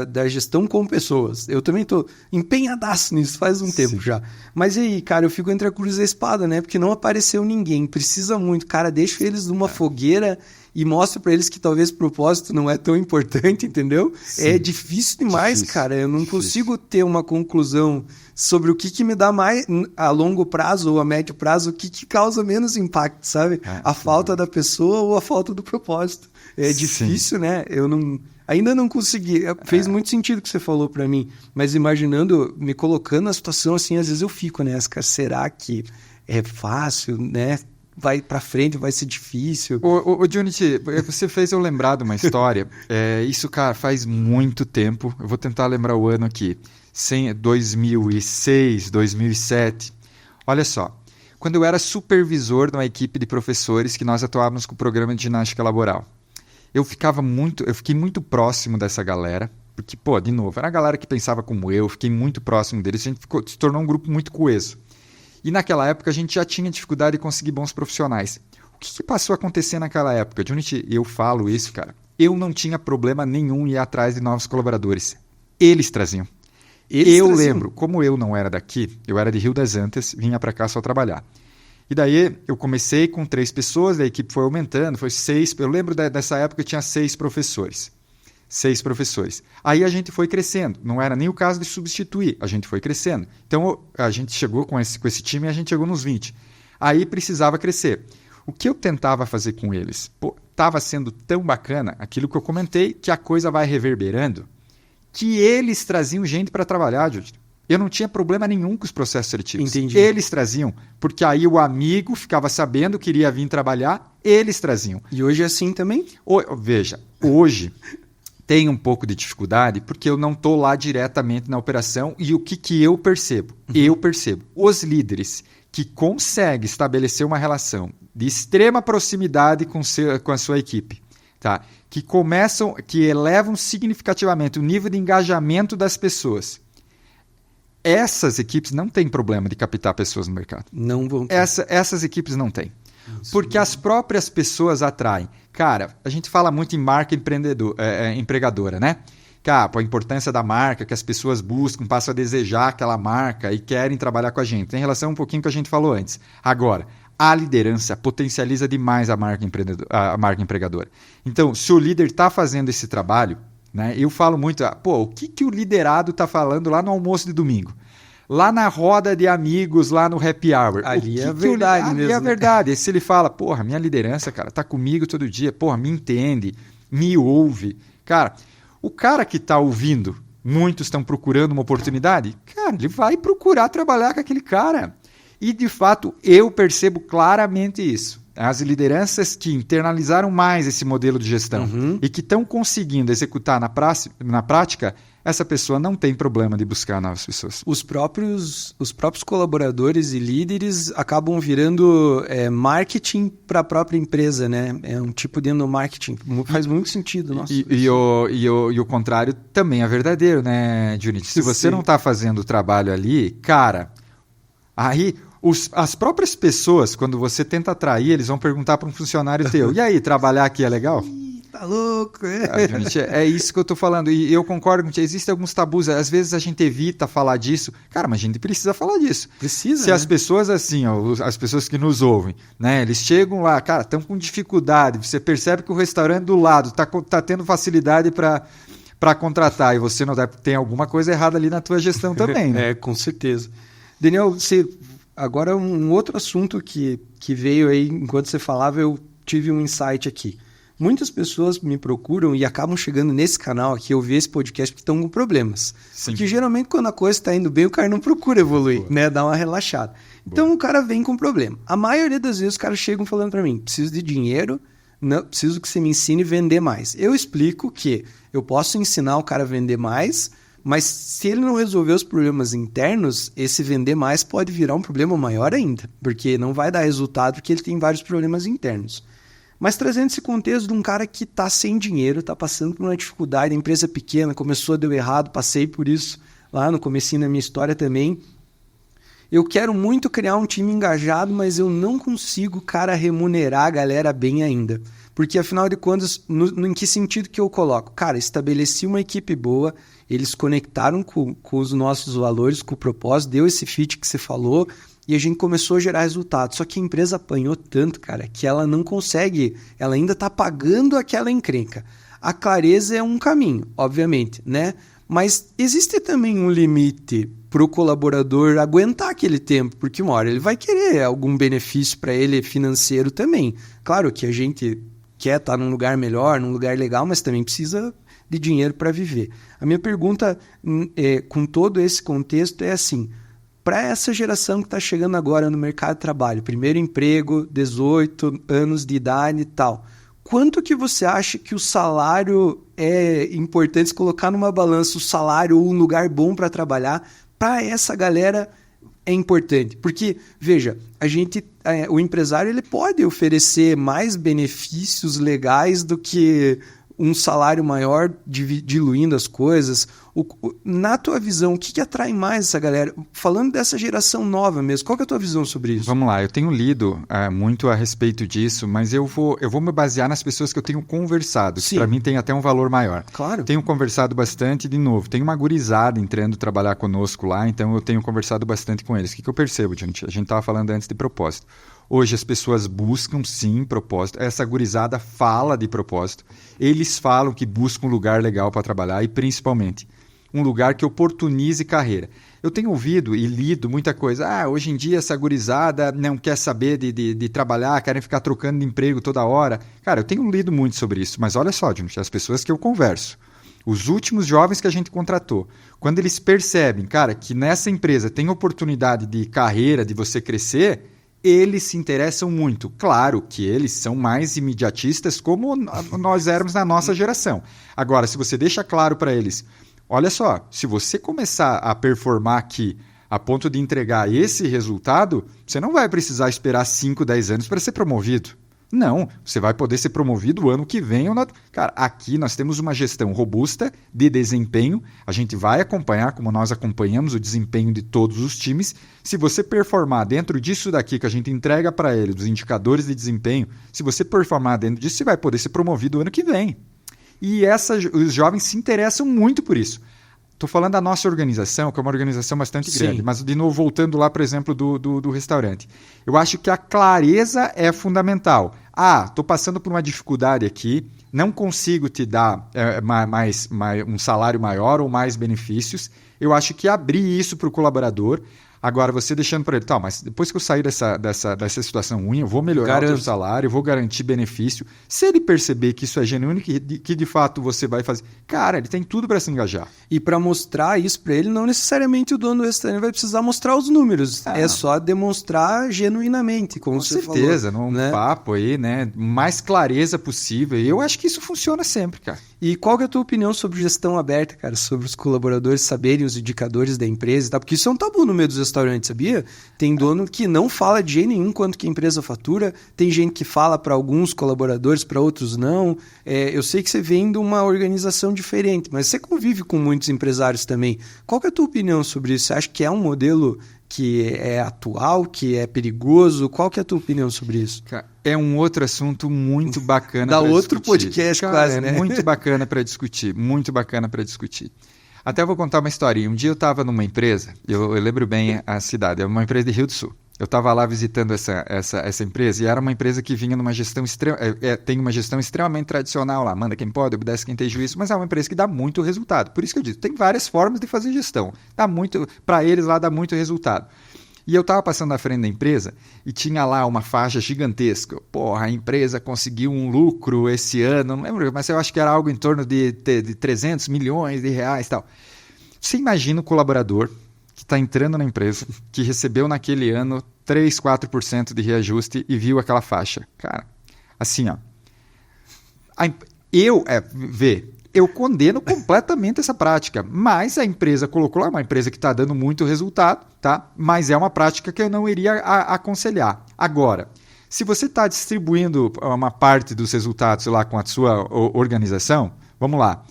A: da gestão com pessoas. Eu também estou empenhadaço nisso faz um tempo já. Mas aí, cara, eu fico entre a cruz e a espada, né? Porque não apareceu ninguém. Precisa muito. Cara, deixa eles numa fogueira e mostra para eles que talvez o propósito não é tão importante, entendeu? Sim. É difícil demais, cara. Eu não consigo ter uma conclusão sobre o que me dá mais a longo prazo ou a médio prazo, o que causa menos impacto, sabe? A falta da pessoa ou a falta do propósito. É difícil, né? Eu ainda não consegui. Fez muito sentido o que você falou para mim, mas imaginando, me colocando na situação assim, às vezes eu fico, né? Será que é fácil, né? Vai para frente, vai ser difícil.
B: Ô Junity, você fez eu lembrar de uma história. Isso, cara, faz muito tempo. Eu vou tentar lembrar o ano aqui. 2006, 2007. Olha só. Quando eu era supervisor de uma equipe de professores que nós atuávamos com o programa de ginástica laboral. Eu fiquei muito próximo dessa galera. Porque, de novo, era a galera que pensava como eu. Fiquei muito próximo deles. A gente se tornou um grupo muito coeso. E naquela época a gente já tinha dificuldade de conseguir bons profissionais. O que passou a acontecer naquela época? Junity, eu falo isso, cara. Eu não tinha problema nenhum em ir atrás de novos colaboradores. Eles traziam. Lembro, como eu não era daqui, eu era de Rio das Antas, vinha para cá só trabalhar. E daí eu comecei com 3 pessoas, a equipe foi aumentando, foi 6. Eu lembro dessa época que tinha 6 professores. 6 professores. Aí a gente foi crescendo. Não era nem o caso de substituir. A gente foi crescendo. Então, a gente chegou com esse time e a gente chegou nos 20. Aí precisava crescer. O que eu tentava fazer com eles? estava sendo tão bacana, aquilo que eu comentei, que a coisa vai reverberando, que eles traziam gente para trabalhar, Júlio. Eu não tinha problema nenhum com os processos seletivos.
A: Entendi.
B: Eles traziam, porque aí o amigo ficava sabendo que iria vir trabalhar, eles traziam.
A: E hoje é assim também?
B: Veja, hoje tem um pouco de dificuldade porque eu não estou lá diretamente na operação e o que eu percebo? Eu percebo. Os líderes que conseguem estabelecer uma relação de extrema proximidade com a sua equipe, tá? Que elevam significativamente o nível de engajamento das pessoas. Essas equipes não têm problema de captar pessoas no mercado.
A: Não vão ter.
B: Essas equipes não têm. Porque as próprias pessoas atraem. Cara, a gente fala muito em marca empregadora, né? Cara, a importância da marca, que as pessoas buscam, passam a desejar aquela marca e querem trabalhar com a gente. Tem relação um pouquinho com o que a gente falou antes. Agora, a liderança potencializa demais a marca empregadora. Então, se o líder está fazendo esse trabalho, né, eu falo muito, o que o liderado está falando lá no almoço de domingo? Lá na roda de amigos, lá no happy hour.
A: Ali é verdade mesmo.
B: Ali é verdade. E se ele fala, minha liderança, cara, tá comigo todo dia, me entende, me ouve. Cara, o cara que está ouvindo, muitos estão procurando uma oportunidade, cara, ele vai procurar trabalhar com aquele cara. E, de fato, eu percebo claramente isso. As lideranças que internalizaram mais esse modelo de gestão e que estão conseguindo executar na prática, essa pessoa não tem problema de buscar novas pessoas.
A: Os próprios colaboradores e líderes acabam virando marketing para a própria empresa, né? É um tipo de marketing. Faz muito sentido. Nossa.
B: E o contrário também é verdadeiro, né, Junit? Se você não está fazendo o trabalho ali, cara, aí as próprias pessoas, quando você tenta atrair, eles vão perguntar para um funcionário teu, e aí, trabalhar aqui é legal?
A: Tá louco,
B: É isso que eu tô falando. E eu concordo com você. Existem alguns tabus. Às vezes a gente evita falar disso. Cara, mas a gente precisa falar disso.
A: Precisa,
B: Se as pessoas assim, as pessoas que nos ouvem, né? Eles chegam lá, cara, estão com dificuldade. Você percebe que o restaurante do lado tá tendo facilidade para contratar e você não deve, tem alguma coisa errada ali na tua gestão também, né?
A: Com certeza. Daniel, agora um outro assunto que veio aí, enquanto você falava, eu tive um insight aqui. Muitas pessoas me procuram e acabam chegando nesse canal aqui, eu ver esse podcast, porque estão com problemas.
B: Sim.
A: Porque geralmente quando a coisa está indo bem, o cara não procura evoluir, né? Dá uma relaxada. Então o cara vem com problema. A maioria das vezes os caras chegam falando para mim, preciso de dinheiro, não, preciso que você me ensine a vender mais. Eu explico que eu posso ensinar o cara a vender mais, mas se ele não resolver os problemas internos, esse vender mais pode virar um problema maior ainda, porque não vai dar resultado porque ele tem vários problemas internos. Mas trazendo esse contexto de um cara que está sem dinheiro, está passando por uma dificuldade, a empresa é pequena, começou, deu errado, passei por isso lá no comecinho da minha história também. Eu quero muito criar um time engajado, mas eu não consigo, cara, remunerar a galera bem ainda. Porque, afinal de contas, em que sentido que eu coloco? Cara, estabeleci uma equipe boa, eles conectaram com os nossos valores, com o propósito, deu esse fit que você falou, e a gente começou a gerar resultados. Só que a empresa apanhou tanto, cara, que ela não consegue, ela ainda está pagando aquela encrenca. A clareza é um caminho, obviamente, né? Mas existe também um limite para o colaborador aguentar aquele tempo, porque uma hora ele vai querer algum benefício para ele financeiro também. Claro que a gente quer estar num lugar melhor, num lugar legal, mas também precisa de dinheiro para viver. A minha pergunta, com todo esse contexto, é assim: para essa geração que está chegando agora no mercado de trabalho, primeiro emprego, 18 anos de idade e tal, quanto que você acha que o salário é importante, se colocar numa balança o salário ou um lugar bom para trabalhar, para essa galera é importante? Porque, veja, o empresário ele pode oferecer mais benefícios legais do que um salário maior, diluindo as coisas. Na tua visão, o que atrai mais essa galera? Falando dessa geração nova mesmo, qual que é a tua visão sobre isso?
B: Vamos lá, eu tenho lido muito a respeito disso, mas eu vou me basear nas pessoas que eu tenho conversado, que para mim tem até um valor maior.
A: Claro.
B: Tenho conversado bastante, de novo, tem uma gurizada entrando trabalhar conosco lá, então eu tenho conversado bastante com eles. O que eu percebo, gente? A gente estava falando antes de propósito. Hoje as pessoas buscam sim propósito, essa gurizada fala de propósito, eles falam que buscam um lugar legal para trabalhar e principalmente um lugar que oportunize carreira. Eu tenho ouvido e lido muita coisa. Hoje em dia essa gurizada não quer saber de trabalhar, querem ficar trocando de emprego toda hora. Cara, eu tenho lido muito sobre isso, mas olha só, gente, as pessoas que eu converso, os últimos jovens que a gente contratou, quando eles percebem, cara, que nessa empresa tem oportunidade de carreira, de você crescer, eles se interessam muito. Claro que eles são mais imediatistas como nós éramos na nossa geração. Agora, se você deixa claro para eles, olha só, se você começar a performar aqui a ponto de entregar esse resultado, você não vai precisar esperar 5, 10 anos para ser promovido. Não, você vai poder ser promovido o ano que vem. Cara, aqui nós temos uma gestão robusta de desempenho. A gente vai acompanhar, como nós acompanhamos o desempenho de todos os times. Se você performar dentro disso daqui que a gente entrega para eles, os indicadores de desempenho, se você performar dentro disso, você vai poder ser promovido o ano que vem. E os jovens se interessam muito por isso. Estou falando da nossa organização, que é uma organização bastante grande, mas, de novo, voltando lá, por exemplo, do restaurante. Eu acho que a clareza é fundamental. Estou passando por uma dificuldade aqui, não consigo te dar um salário maior ou mais benefícios. Eu acho que abrir isso para o colaborador. Agora, você deixando para ele, mas depois que eu sair dessa situação ruim, eu vou melhorar o seu salário, eu vou garantir benefício. Se ele perceber que isso é genuíno, que de fato você vai fazer, cara, ele tem tudo para se engajar.
A: E para mostrar isso para ele, não necessariamente o dono do restaurante vai precisar mostrar os números. É só demonstrar genuinamente, como você falou. Com certeza,
B: num papo aí, né? Mais clareza possível. E eu acho que isso funciona sempre, cara.
A: E qual que é a tua opinião sobre gestão aberta, cara? Sobre os colaboradores saberem os indicadores da empresa e tal? Porque isso é um tabu no meio dos restaurantes, sabia? Tem dono que não fala de jeito nenhum quanto que a empresa fatura, tem gente que fala para alguns colaboradores, para outros não. Eu sei que você vem de uma organização diferente, mas você convive com muitos empresários também. Qual que é a tua opinião sobre isso? Você acha que é um modelo que é atual, que é perigoso? Qual que é a tua opinião sobre isso?
B: É um outro assunto muito bacana
A: para discutir. Dá outro podcast quase, né?
B: Muito bacana para discutir, muito bacana para discutir. Até vou contar uma historinha. Um dia eu estava numa empresa, eu lembro bem a cidade, é uma empresa de Rio do Sul. Eu estava lá visitando essa empresa e era uma empresa que vinha numa gestão tem uma gestão extremamente tradicional lá, manda quem pode, obedece quem tem juízo, mas é uma empresa que dá muito resultado. Por isso que eu digo, tem várias formas de fazer gestão. Para eles lá dá muito resultado. E eu estava passando na frente da empresa e tinha lá uma faixa gigantesca. A empresa conseguiu um lucro esse ano, não lembro, mas eu acho que era algo em torno de 300 milhões de reais e tal. Você imagina o colaborador que está entrando na empresa, que recebeu naquele ano 3, 4% de reajuste e viu aquela faixa. Cara, assim, eu condeno completamente essa prática, mas a empresa colocou lá, uma empresa que está dando muito resultado, tá? Mas é uma prática que eu não iria aconselhar. Agora, se você está distribuindo uma parte dos resultados lá com a sua organização, vamos lá,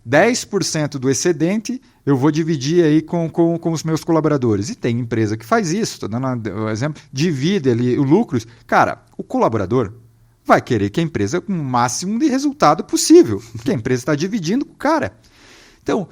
B: 10% do excedente eu vou dividir aí com os meus colaboradores. E tem empresa que faz isso, estou dando um exemplo, divide ali os lucros. Cara, o colaborador vai querer que a empresa com o máximo de resultado possível, porque a empresa está dividindo com o cara. Então,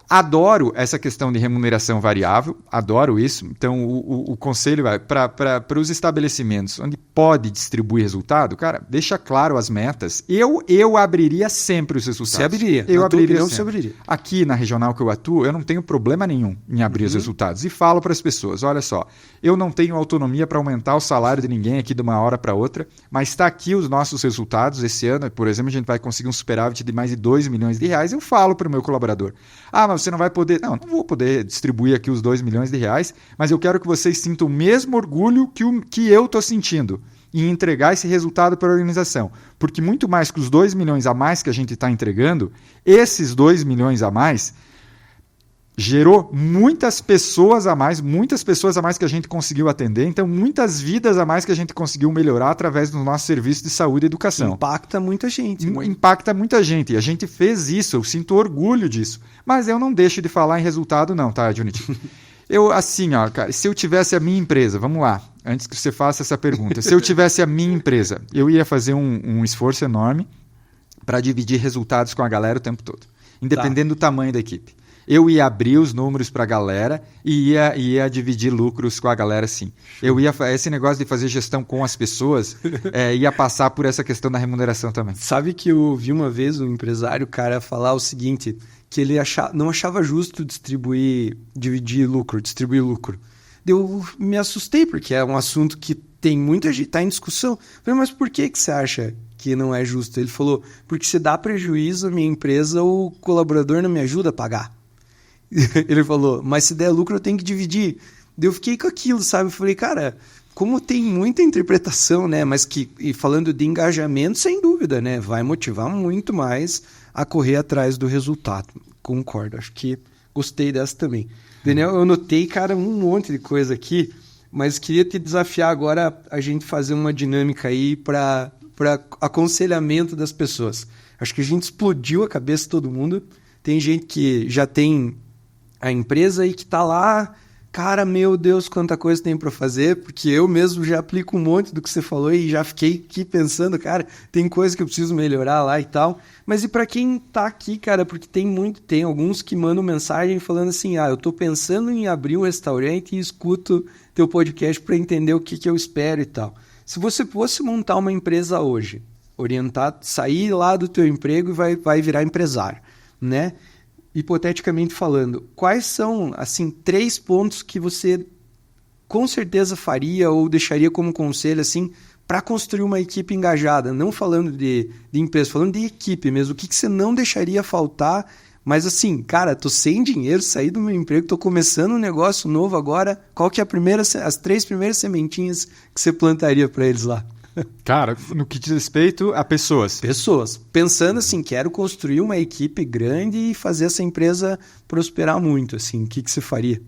B: adoro essa questão de remuneração variável, adoro isso. Então, o conselho vai para os estabelecimentos onde pode distribuir resultado, cara, deixa claro as metas. Eu abriria sempre os resultados.
A: Você abriria?
B: Eu abriria sempre. Você abriria. Aqui na regional que eu atuo, eu não tenho problema nenhum em abrir os resultados. E falo para as pessoas, olha só, eu não tenho autonomia para aumentar o salário de ninguém aqui de uma hora para outra, mas está aqui os nossos resultados. Esse ano, por exemplo, a gente vai conseguir um superávit de mais de 2 milhões de reais. Eu falo para o meu colaborador, mas você não vai poder... Não vou poder distribuir aqui os 2 milhões de reais, mas eu quero que vocês sintam o mesmo orgulho que eu estou sentindo em entregar esse resultado para a organização. Porque muito mais que os 2 milhões a mais que a gente está entregando, esses 2 milhões a mais gerou muitas pessoas a mais que a gente conseguiu atender, então muitas vidas a mais que a gente conseguiu melhorar através do nosso serviço de saúde e educação.
A: Impacta muita gente.
B: Impacta muita gente, e a gente fez isso, eu sinto orgulho disso, mas eu não deixo de falar em resultado não, tá, Junit? Cara, se eu tivesse a minha empresa, vamos lá, antes que você faça essa pergunta, se eu tivesse a minha empresa, eu ia fazer um esforço enorme para dividir resultados com a galera o tempo todo, independendo do tamanho da equipe. Eu ia abrir os números para a galera e ia dividir lucros com a galera, sim. Esse negócio de fazer gestão com as pessoas ia passar por essa questão da remuneração também.
A: Sabe que eu vi uma vez um empresário, cara, falar o seguinte, que ele não achava justo distribuir lucro. Eu me assustei, porque é um assunto que tem muita gente, está em discussão. Eu falei, mas por que você acha que não é justo? Ele falou, porque se dá prejuízo à minha empresa, o colaborador não me ajuda a pagar. Ele falou, mas se der lucro eu tenho que dividir. Eu fiquei com aquilo, sabe? Eu falei, cara, como tem muita interpretação, né? Mas e falando de engajamento, sem dúvida, né? Vai motivar muito mais a correr atrás do resultado. Concordo, acho que gostei dessa também. Daniel, eu notei, cara, um monte de coisa aqui, mas queria te desafiar agora a gente fazer uma dinâmica aí para aconselhamento das pessoas. Acho que a gente explodiu a cabeça de todo mundo. Tem gente que já tem a empresa e que está lá, cara, meu Deus, quanta coisa tem para fazer, porque eu mesmo já aplico um monte do que você falou e já fiquei aqui pensando, cara, tem coisa que eu preciso melhorar lá e tal. Mas e para quem tá aqui, cara, porque tem alguns que mandam mensagem falando assim, eu tô pensando em abrir um restaurante e escuto teu podcast para entender o que eu espero e tal. Se você fosse montar uma empresa hoje, sair lá do teu emprego e vai virar empresário, né? Hipoteticamente falando, quais são, assim, 3 pontos que você com certeza faria ou deixaria como conselho, assim, para construir uma equipe engajada? Não falando de empresa, falando de equipe mesmo. O que você não deixaria faltar? Mas assim, cara, tô sem dinheiro, saí do meu emprego, tô começando um negócio novo agora. Qual que é as 3 primeiras sementinhas que você plantaria para eles lá?
B: Cara, no que diz respeito a pessoas.
A: Pessoas. Pensando assim, quero construir uma equipe grande e fazer essa empresa prosperar muito, assim. O que você faria?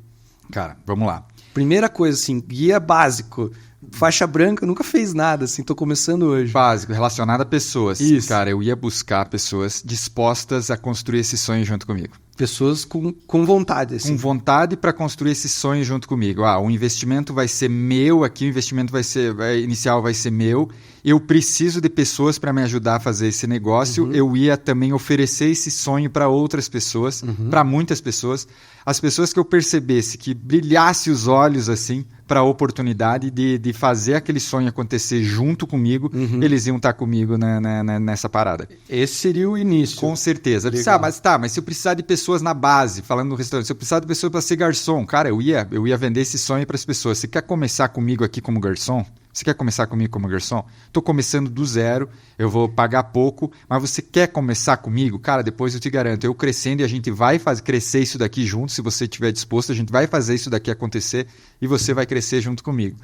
B: Cara, vamos lá.
A: Primeira coisa, assim, guia básico. Faixa branca, nunca fez nada, assim, tô começando hoje.
B: Básico, relacionado a pessoas.
A: Isso.
B: Cara, eu ia buscar pessoas dispostas a construir esse sonho junto comigo.
A: Pessoas com vontade, assim.
B: Com vontade para construir esse sonho junto comigo. O investimento vai ser meu aqui, o investimento inicial vai ser meu. Eu preciso de pessoas para me ajudar a fazer esse negócio. Uhum. Eu ia também oferecer esse sonho para outras pessoas, para muitas pessoas. As pessoas que eu percebesse que brilhasse os olhos assim para a oportunidade de fazer aquele sonho acontecer junto comigo, eles iam estar comigo nessa parada.
A: Esse seria o início.
B: Com certeza. Mas se eu precisar de pessoas na base, falando no restaurante, se eu precisar de pessoas para ser garçom, cara, eu ia vender esse sonho para as pessoas. Você quer começar comigo aqui como garçom? Você quer começar comigo como garçom? Estou começando do zero, eu vou pagar pouco, mas você quer começar comigo? Cara, depois eu te garanto, eu crescendo e a gente vai crescer isso daqui junto, se você estiver disposto, a gente vai fazer isso daqui acontecer e você vai crescer junto comigo.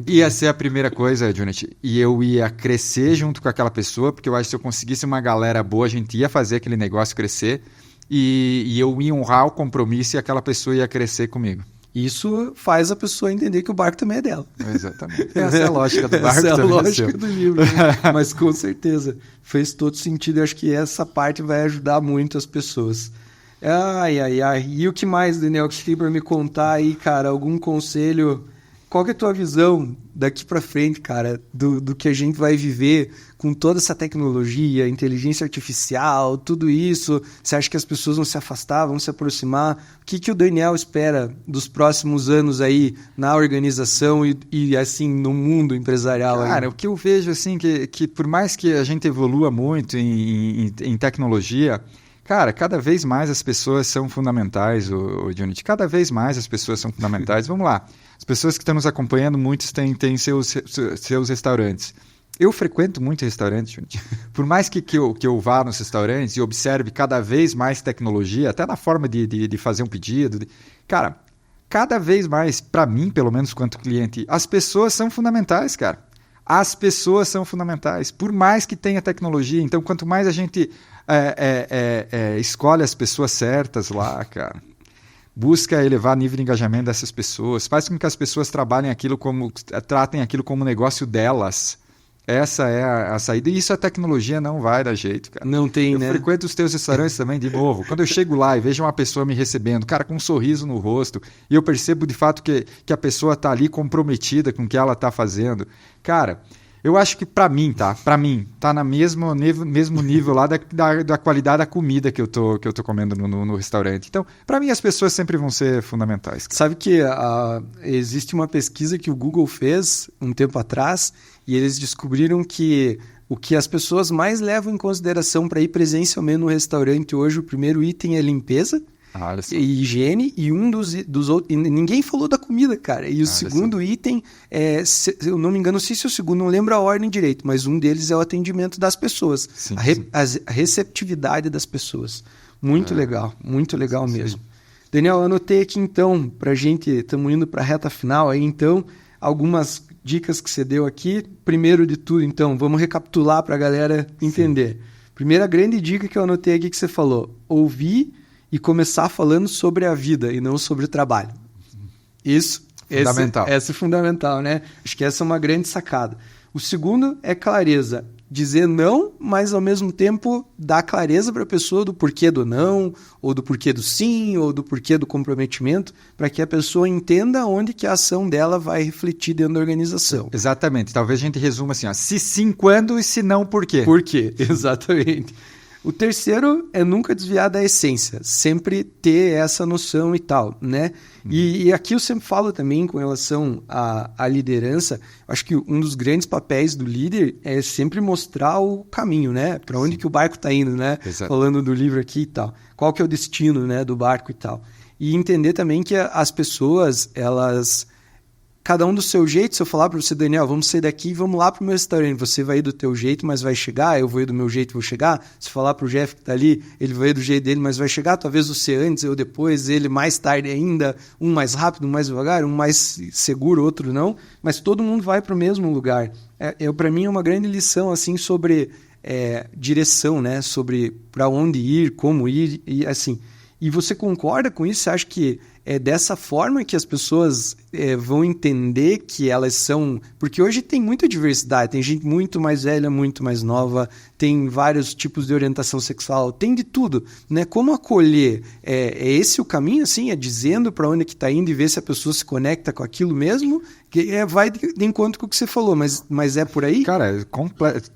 B: Ia ser a primeira coisa, Junit. E eu ia crescer junto com aquela pessoa, porque eu acho que se eu conseguisse uma galera boa, a gente ia fazer aquele negócio crescer e eu ia honrar o compromisso e aquela pessoa ia crescer comigo.
A: Isso faz a pessoa entender que o barco também é dela.
B: Exatamente. Essa é a lógica do barco.
A: Essa é a lógica do livro. Né? Mas com certeza fez todo sentido. Eu acho que essa parte vai ajudar muito as pessoas. Ai. E o que mais, Daniel, que tem para me contar aí, cara? Algum conselho? Qual que é a tua visão daqui para frente, cara, do que a gente vai viver com toda essa tecnologia, inteligência artificial, tudo isso? Você acha que as pessoas vão se afastar, vão se aproximar? O que o Daniel espera dos próximos anos aí na organização e assim, no mundo empresarial?
B: Cara,
A: aí?
B: O que eu vejo, assim, que por mais que a gente evolua muito em tecnologia, cara, cada vez mais as pessoas são fundamentais, o Junit. Cada vez mais as pessoas são fundamentais. Vamos lá. As pessoas que estão nos acompanhando, muitos têm seus restaurantes. Eu frequento muito restaurantes, Junit. Por mais que eu vá nos restaurantes e observe cada vez mais tecnologia, até na forma de fazer um pedido. Cara, cada vez mais, para mim, pelo menos quanto cliente, as pessoas são fundamentais, cara. As pessoas são fundamentais. Por mais que tenha tecnologia, então quanto mais a gente escolhe as pessoas certas lá, cara, busca elevar o nível de engajamento dessas pessoas, faz com que as pessoas tratem aquilo como negócio delas. Essa é a saída. E isso a tecnologia não vai dar jeito, cara.
A: Não tem, né?
B: Eu frequento os teus restaurantes também, de novo. Quando eu chego lá e vejo uma pessoa me recebendo, cara, com um sorriso no rosto, e eu percebo de fato que a pessoa está ali comprometida com o que ela está fazendo. Cara, eu acho que para mim, tá no mesmo nível lá da qualidade da comida que eu tô comendo no restaurante. Então, para mim, as pessoas sempre vão ser fundamentais. Cara.
A: Sabe que existe uma pesquisa que o Google fez um tempo atrás e eles descobriram que o que as pessoas mais levam em consideração para ir presencialmente no restaurante hoje, o primeiro item é limpeza e higiene, e um dos outros... E ninguém falou da comida, cara. E o segundo item, se eu não me engano, não sei se é o segundo, não lembro a ordem direito, mas um deles é o atendimento das pessoas. Sim, a receptividade das pessoas. Muito legal mesmo. Daniel, eu anotei aqui então, pra gente, estamos indo para a reta final aí, então, algumas dicas que você deu aqui. Primeiro de tudo, então, vamos recapitular para a galera entender. Sim. Primeira grande dica que eu anotei aqui que você falou, ouvir e começar falando sobre a vida e não sobre o trabalho. Isso, fundamental. Essa é fundamental, né? Acho que essa é uma grande sacada. O segundo é clareza. Dizer não, mas ao mesmo tempo dar clareza para a pessoa do porquê do não, ou do porquê do sim, ou do porquê do comprometimento, para que a pessoa entenda onde que a ação dela vai refletir dentro da organização.
B: Exatamente. Talvez a gente resuma assim, ó, se sim, quando, e se não, por quê?
A: Por quê? Exatamente. O terceiro é nunca desviar da essência, sempre ter essa noção e tal, né? E aqui eu sempre falo também com relação à liderança, acho que um dos grandes papéis do líder é sempre mostrar o caminho, né? Para onde que o barco está indo, né? Exato. Falando do livro aqui e tal. Qual que é o destino, né, do barco e tal. E entender também que as pessoas, elas... Cada um do seu jeito, se eu falar para você, Daniel, vamos sair daqui e vamos lá para o meu restaurante. Você vai ir do teu jeito, mas vai chegar. Eu vou ir do meu jeito e vou chegar. Se falar para o Jeff que está ali, ele vai ir do jeito dele, mas vai chegar. Talvez você antes, eu depois, ele mais tarde ainda. Um mais rápido, um mais devagar, um mais seguro, outro não. Mas todo mundo vai para o mesmo lugar. Para mim é uma grande lição assim, sobre direção, né? Sobre para onde ir, como ir e assim. E você concorda com isso? Você acha que é dessa forma que as pessoas vão entender que elas são... Porque hoje tem muita diversidade, tem gente muito mais velha, muito mais nova, tem vários tipos de orientação sexual, tem de tudo, né? Como acolher? É esse o caminho, assim? É dizendo para onde que está indo e ver se a pessoa se conecta com aquilo mesmo? Que vai de encontro com o que você falou, mas é por aí?
B: Cara,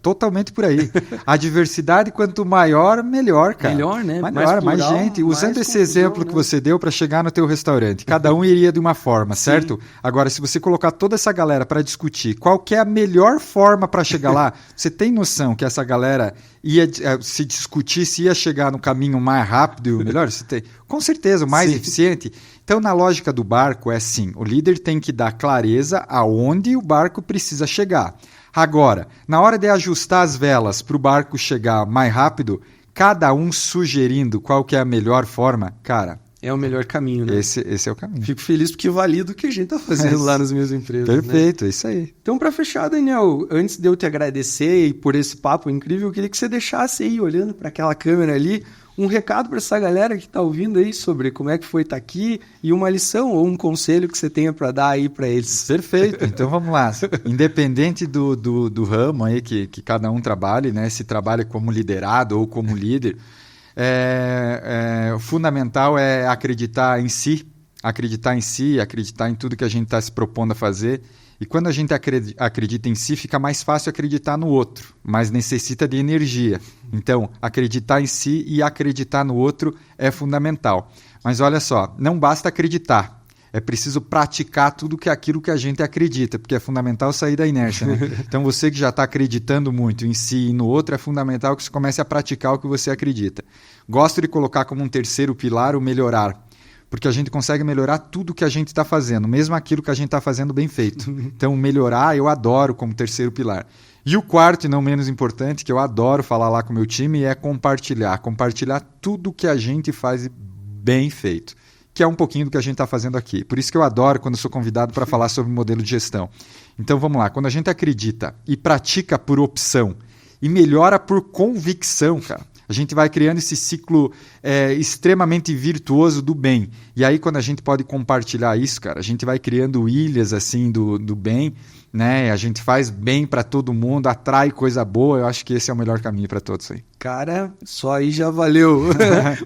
B: totalmente por aí. A diversidade, quanto maior, melhor, cara.
A: Melhor, né?
B: Melhor, mais gente. Usando esse exemplo que você deu para chegar no teu restaurante, cada um iria de uma forma, certo? Sim. Agora, se você colocar toda essa galera para discutir qual que é a melhor forma para chegar lá, você tem noção que essa galera ia se discutisse, ia chegar no caminho mais rápido e melhor? Você tem, com certeza, o mais eficiente. Então, na lógica do barco, é assim, o líder tem que dar clareza aonde o barco precisa chegar. Agora, na hora de ajustar as velas para o barco chegar mais rápido, cada um sugerindo qual que é a melhor forma, cara...
A: É o melhor caminho, né?
B: Esse é o caminho.
A: Fico feliz porque valido o que a gente está fazendo lá nas minhas empresas.
B: Perfeito,
A: né?
B: É isso aí.
A: Então, para fechar, Daniel, antes de eu te agradecer e por esse papo incrível, eu queria que você deixasse aí, olhando para aquela câmera ali, um recado para essa galera que está ouvindo aí sobre como é que foi estar aqui e uma lição ou um conselho que você tenha para dar aí para eles.
B: Perfeito. Então, vamos lá. Independente do ramo aí que cada um trabalhe, né? Se trabalha como liderado ou como líder... O fundamental é acreditar em si, acreditar em tudo que a gente está se propondo a fazer. E quando a gente acredita em si, fica mais fácil acreditar no outro, mas necessita de energia. Então, acreditar em si e acreditar no outro é fundamental. Mas olha só, não basta acreditar. É preciso praticar tudo aquilo que a gente acredita, porque é fundamental sair da inércia, né? Então, você que já está acreditando muito em si e no outro, é fundamental que você comece a praticar o que você acredita. Gosto de colocar como um terceiro pilar o melhorar, porque a gente consegue melhorar tudo que a gente está fazendo, mesmo aquilo que a gente está fazendo bem feito. Então, melhorar eu adoro como terceiro pilar. E o quarto, e não menos importante, que eu adoro falar lá com o meu time, é compartilhar. Compartilhar tudo que a gente faz bem feito, que é um pouquinho do que a gente está fazendo aqui. Por isso que eu adoro quando sou convidado para falar sobre modelo de gestão. Então, vamos lá. Quando a gente acredita e pratica por opção e melhora por convicção, cara, a gente vai criando esse ciclo extremamente virtuoso do bem. E aí, quando a gente pode compartilhar isso, cara, a gente vai criando ilhas assim do bem, né? A gente faz bem para todo mundo, atrai coisa boa. Eu acho que esse é o melhor caminho para todos aí.
A: Cara, só aí já valeu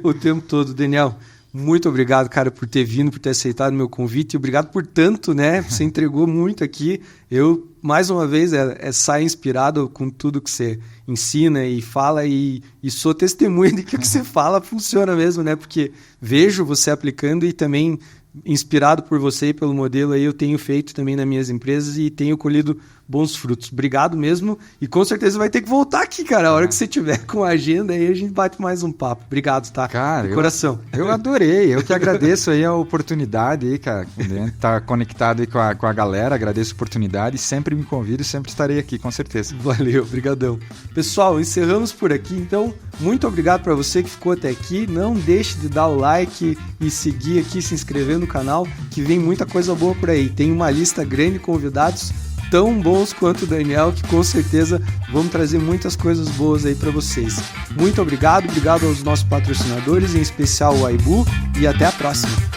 A: o tempo todo, Daniel. Muito obrigado, cara, por ter vindo, por ter aceitado o meu convite. E obrigado por tanto, né? Você entregou muito aqui. Eu, mais uma vez, saio inspirado com tudo que você ensina e fala e sou testemunha de que o que você fala funciona mesmo, né? Porque vejo você aplicando e também inspirado por você e pelo modelo aí, eu tenho feito também nas minhas empresas e tenho colhido bons frutos. Obrigado mesmo e com certeza vai ter que voltar aqui, cara. A hora que você tiver com a agenda aí, a gente bate mais um papo. Obrigado, tá?
B: Cara,
A: de coração.
B: Eu adorei. Eu que agradeço aí a oportunidade aí, cara, de estar conectado aí com a galera. Agradeço a oportunidade. Sempre me convido e sempre estarei aqui, com certeza.
A: Valeu, brigadão. Pessoal, encerramos por aqui, então. Muito obrigado para você que ficou até aqui. Não deixe de dar o like e seguir aqui, se inscrever no canal, que vem muita coisa boa por aí. Tem uma lista grande de convidados tão bons quanto o Daniel, que com certeza vão trazer muitas coisas boas aí para vocês. Muito obrigado aos nossos patrocinadores, em especial o Aibu, e até a próxima.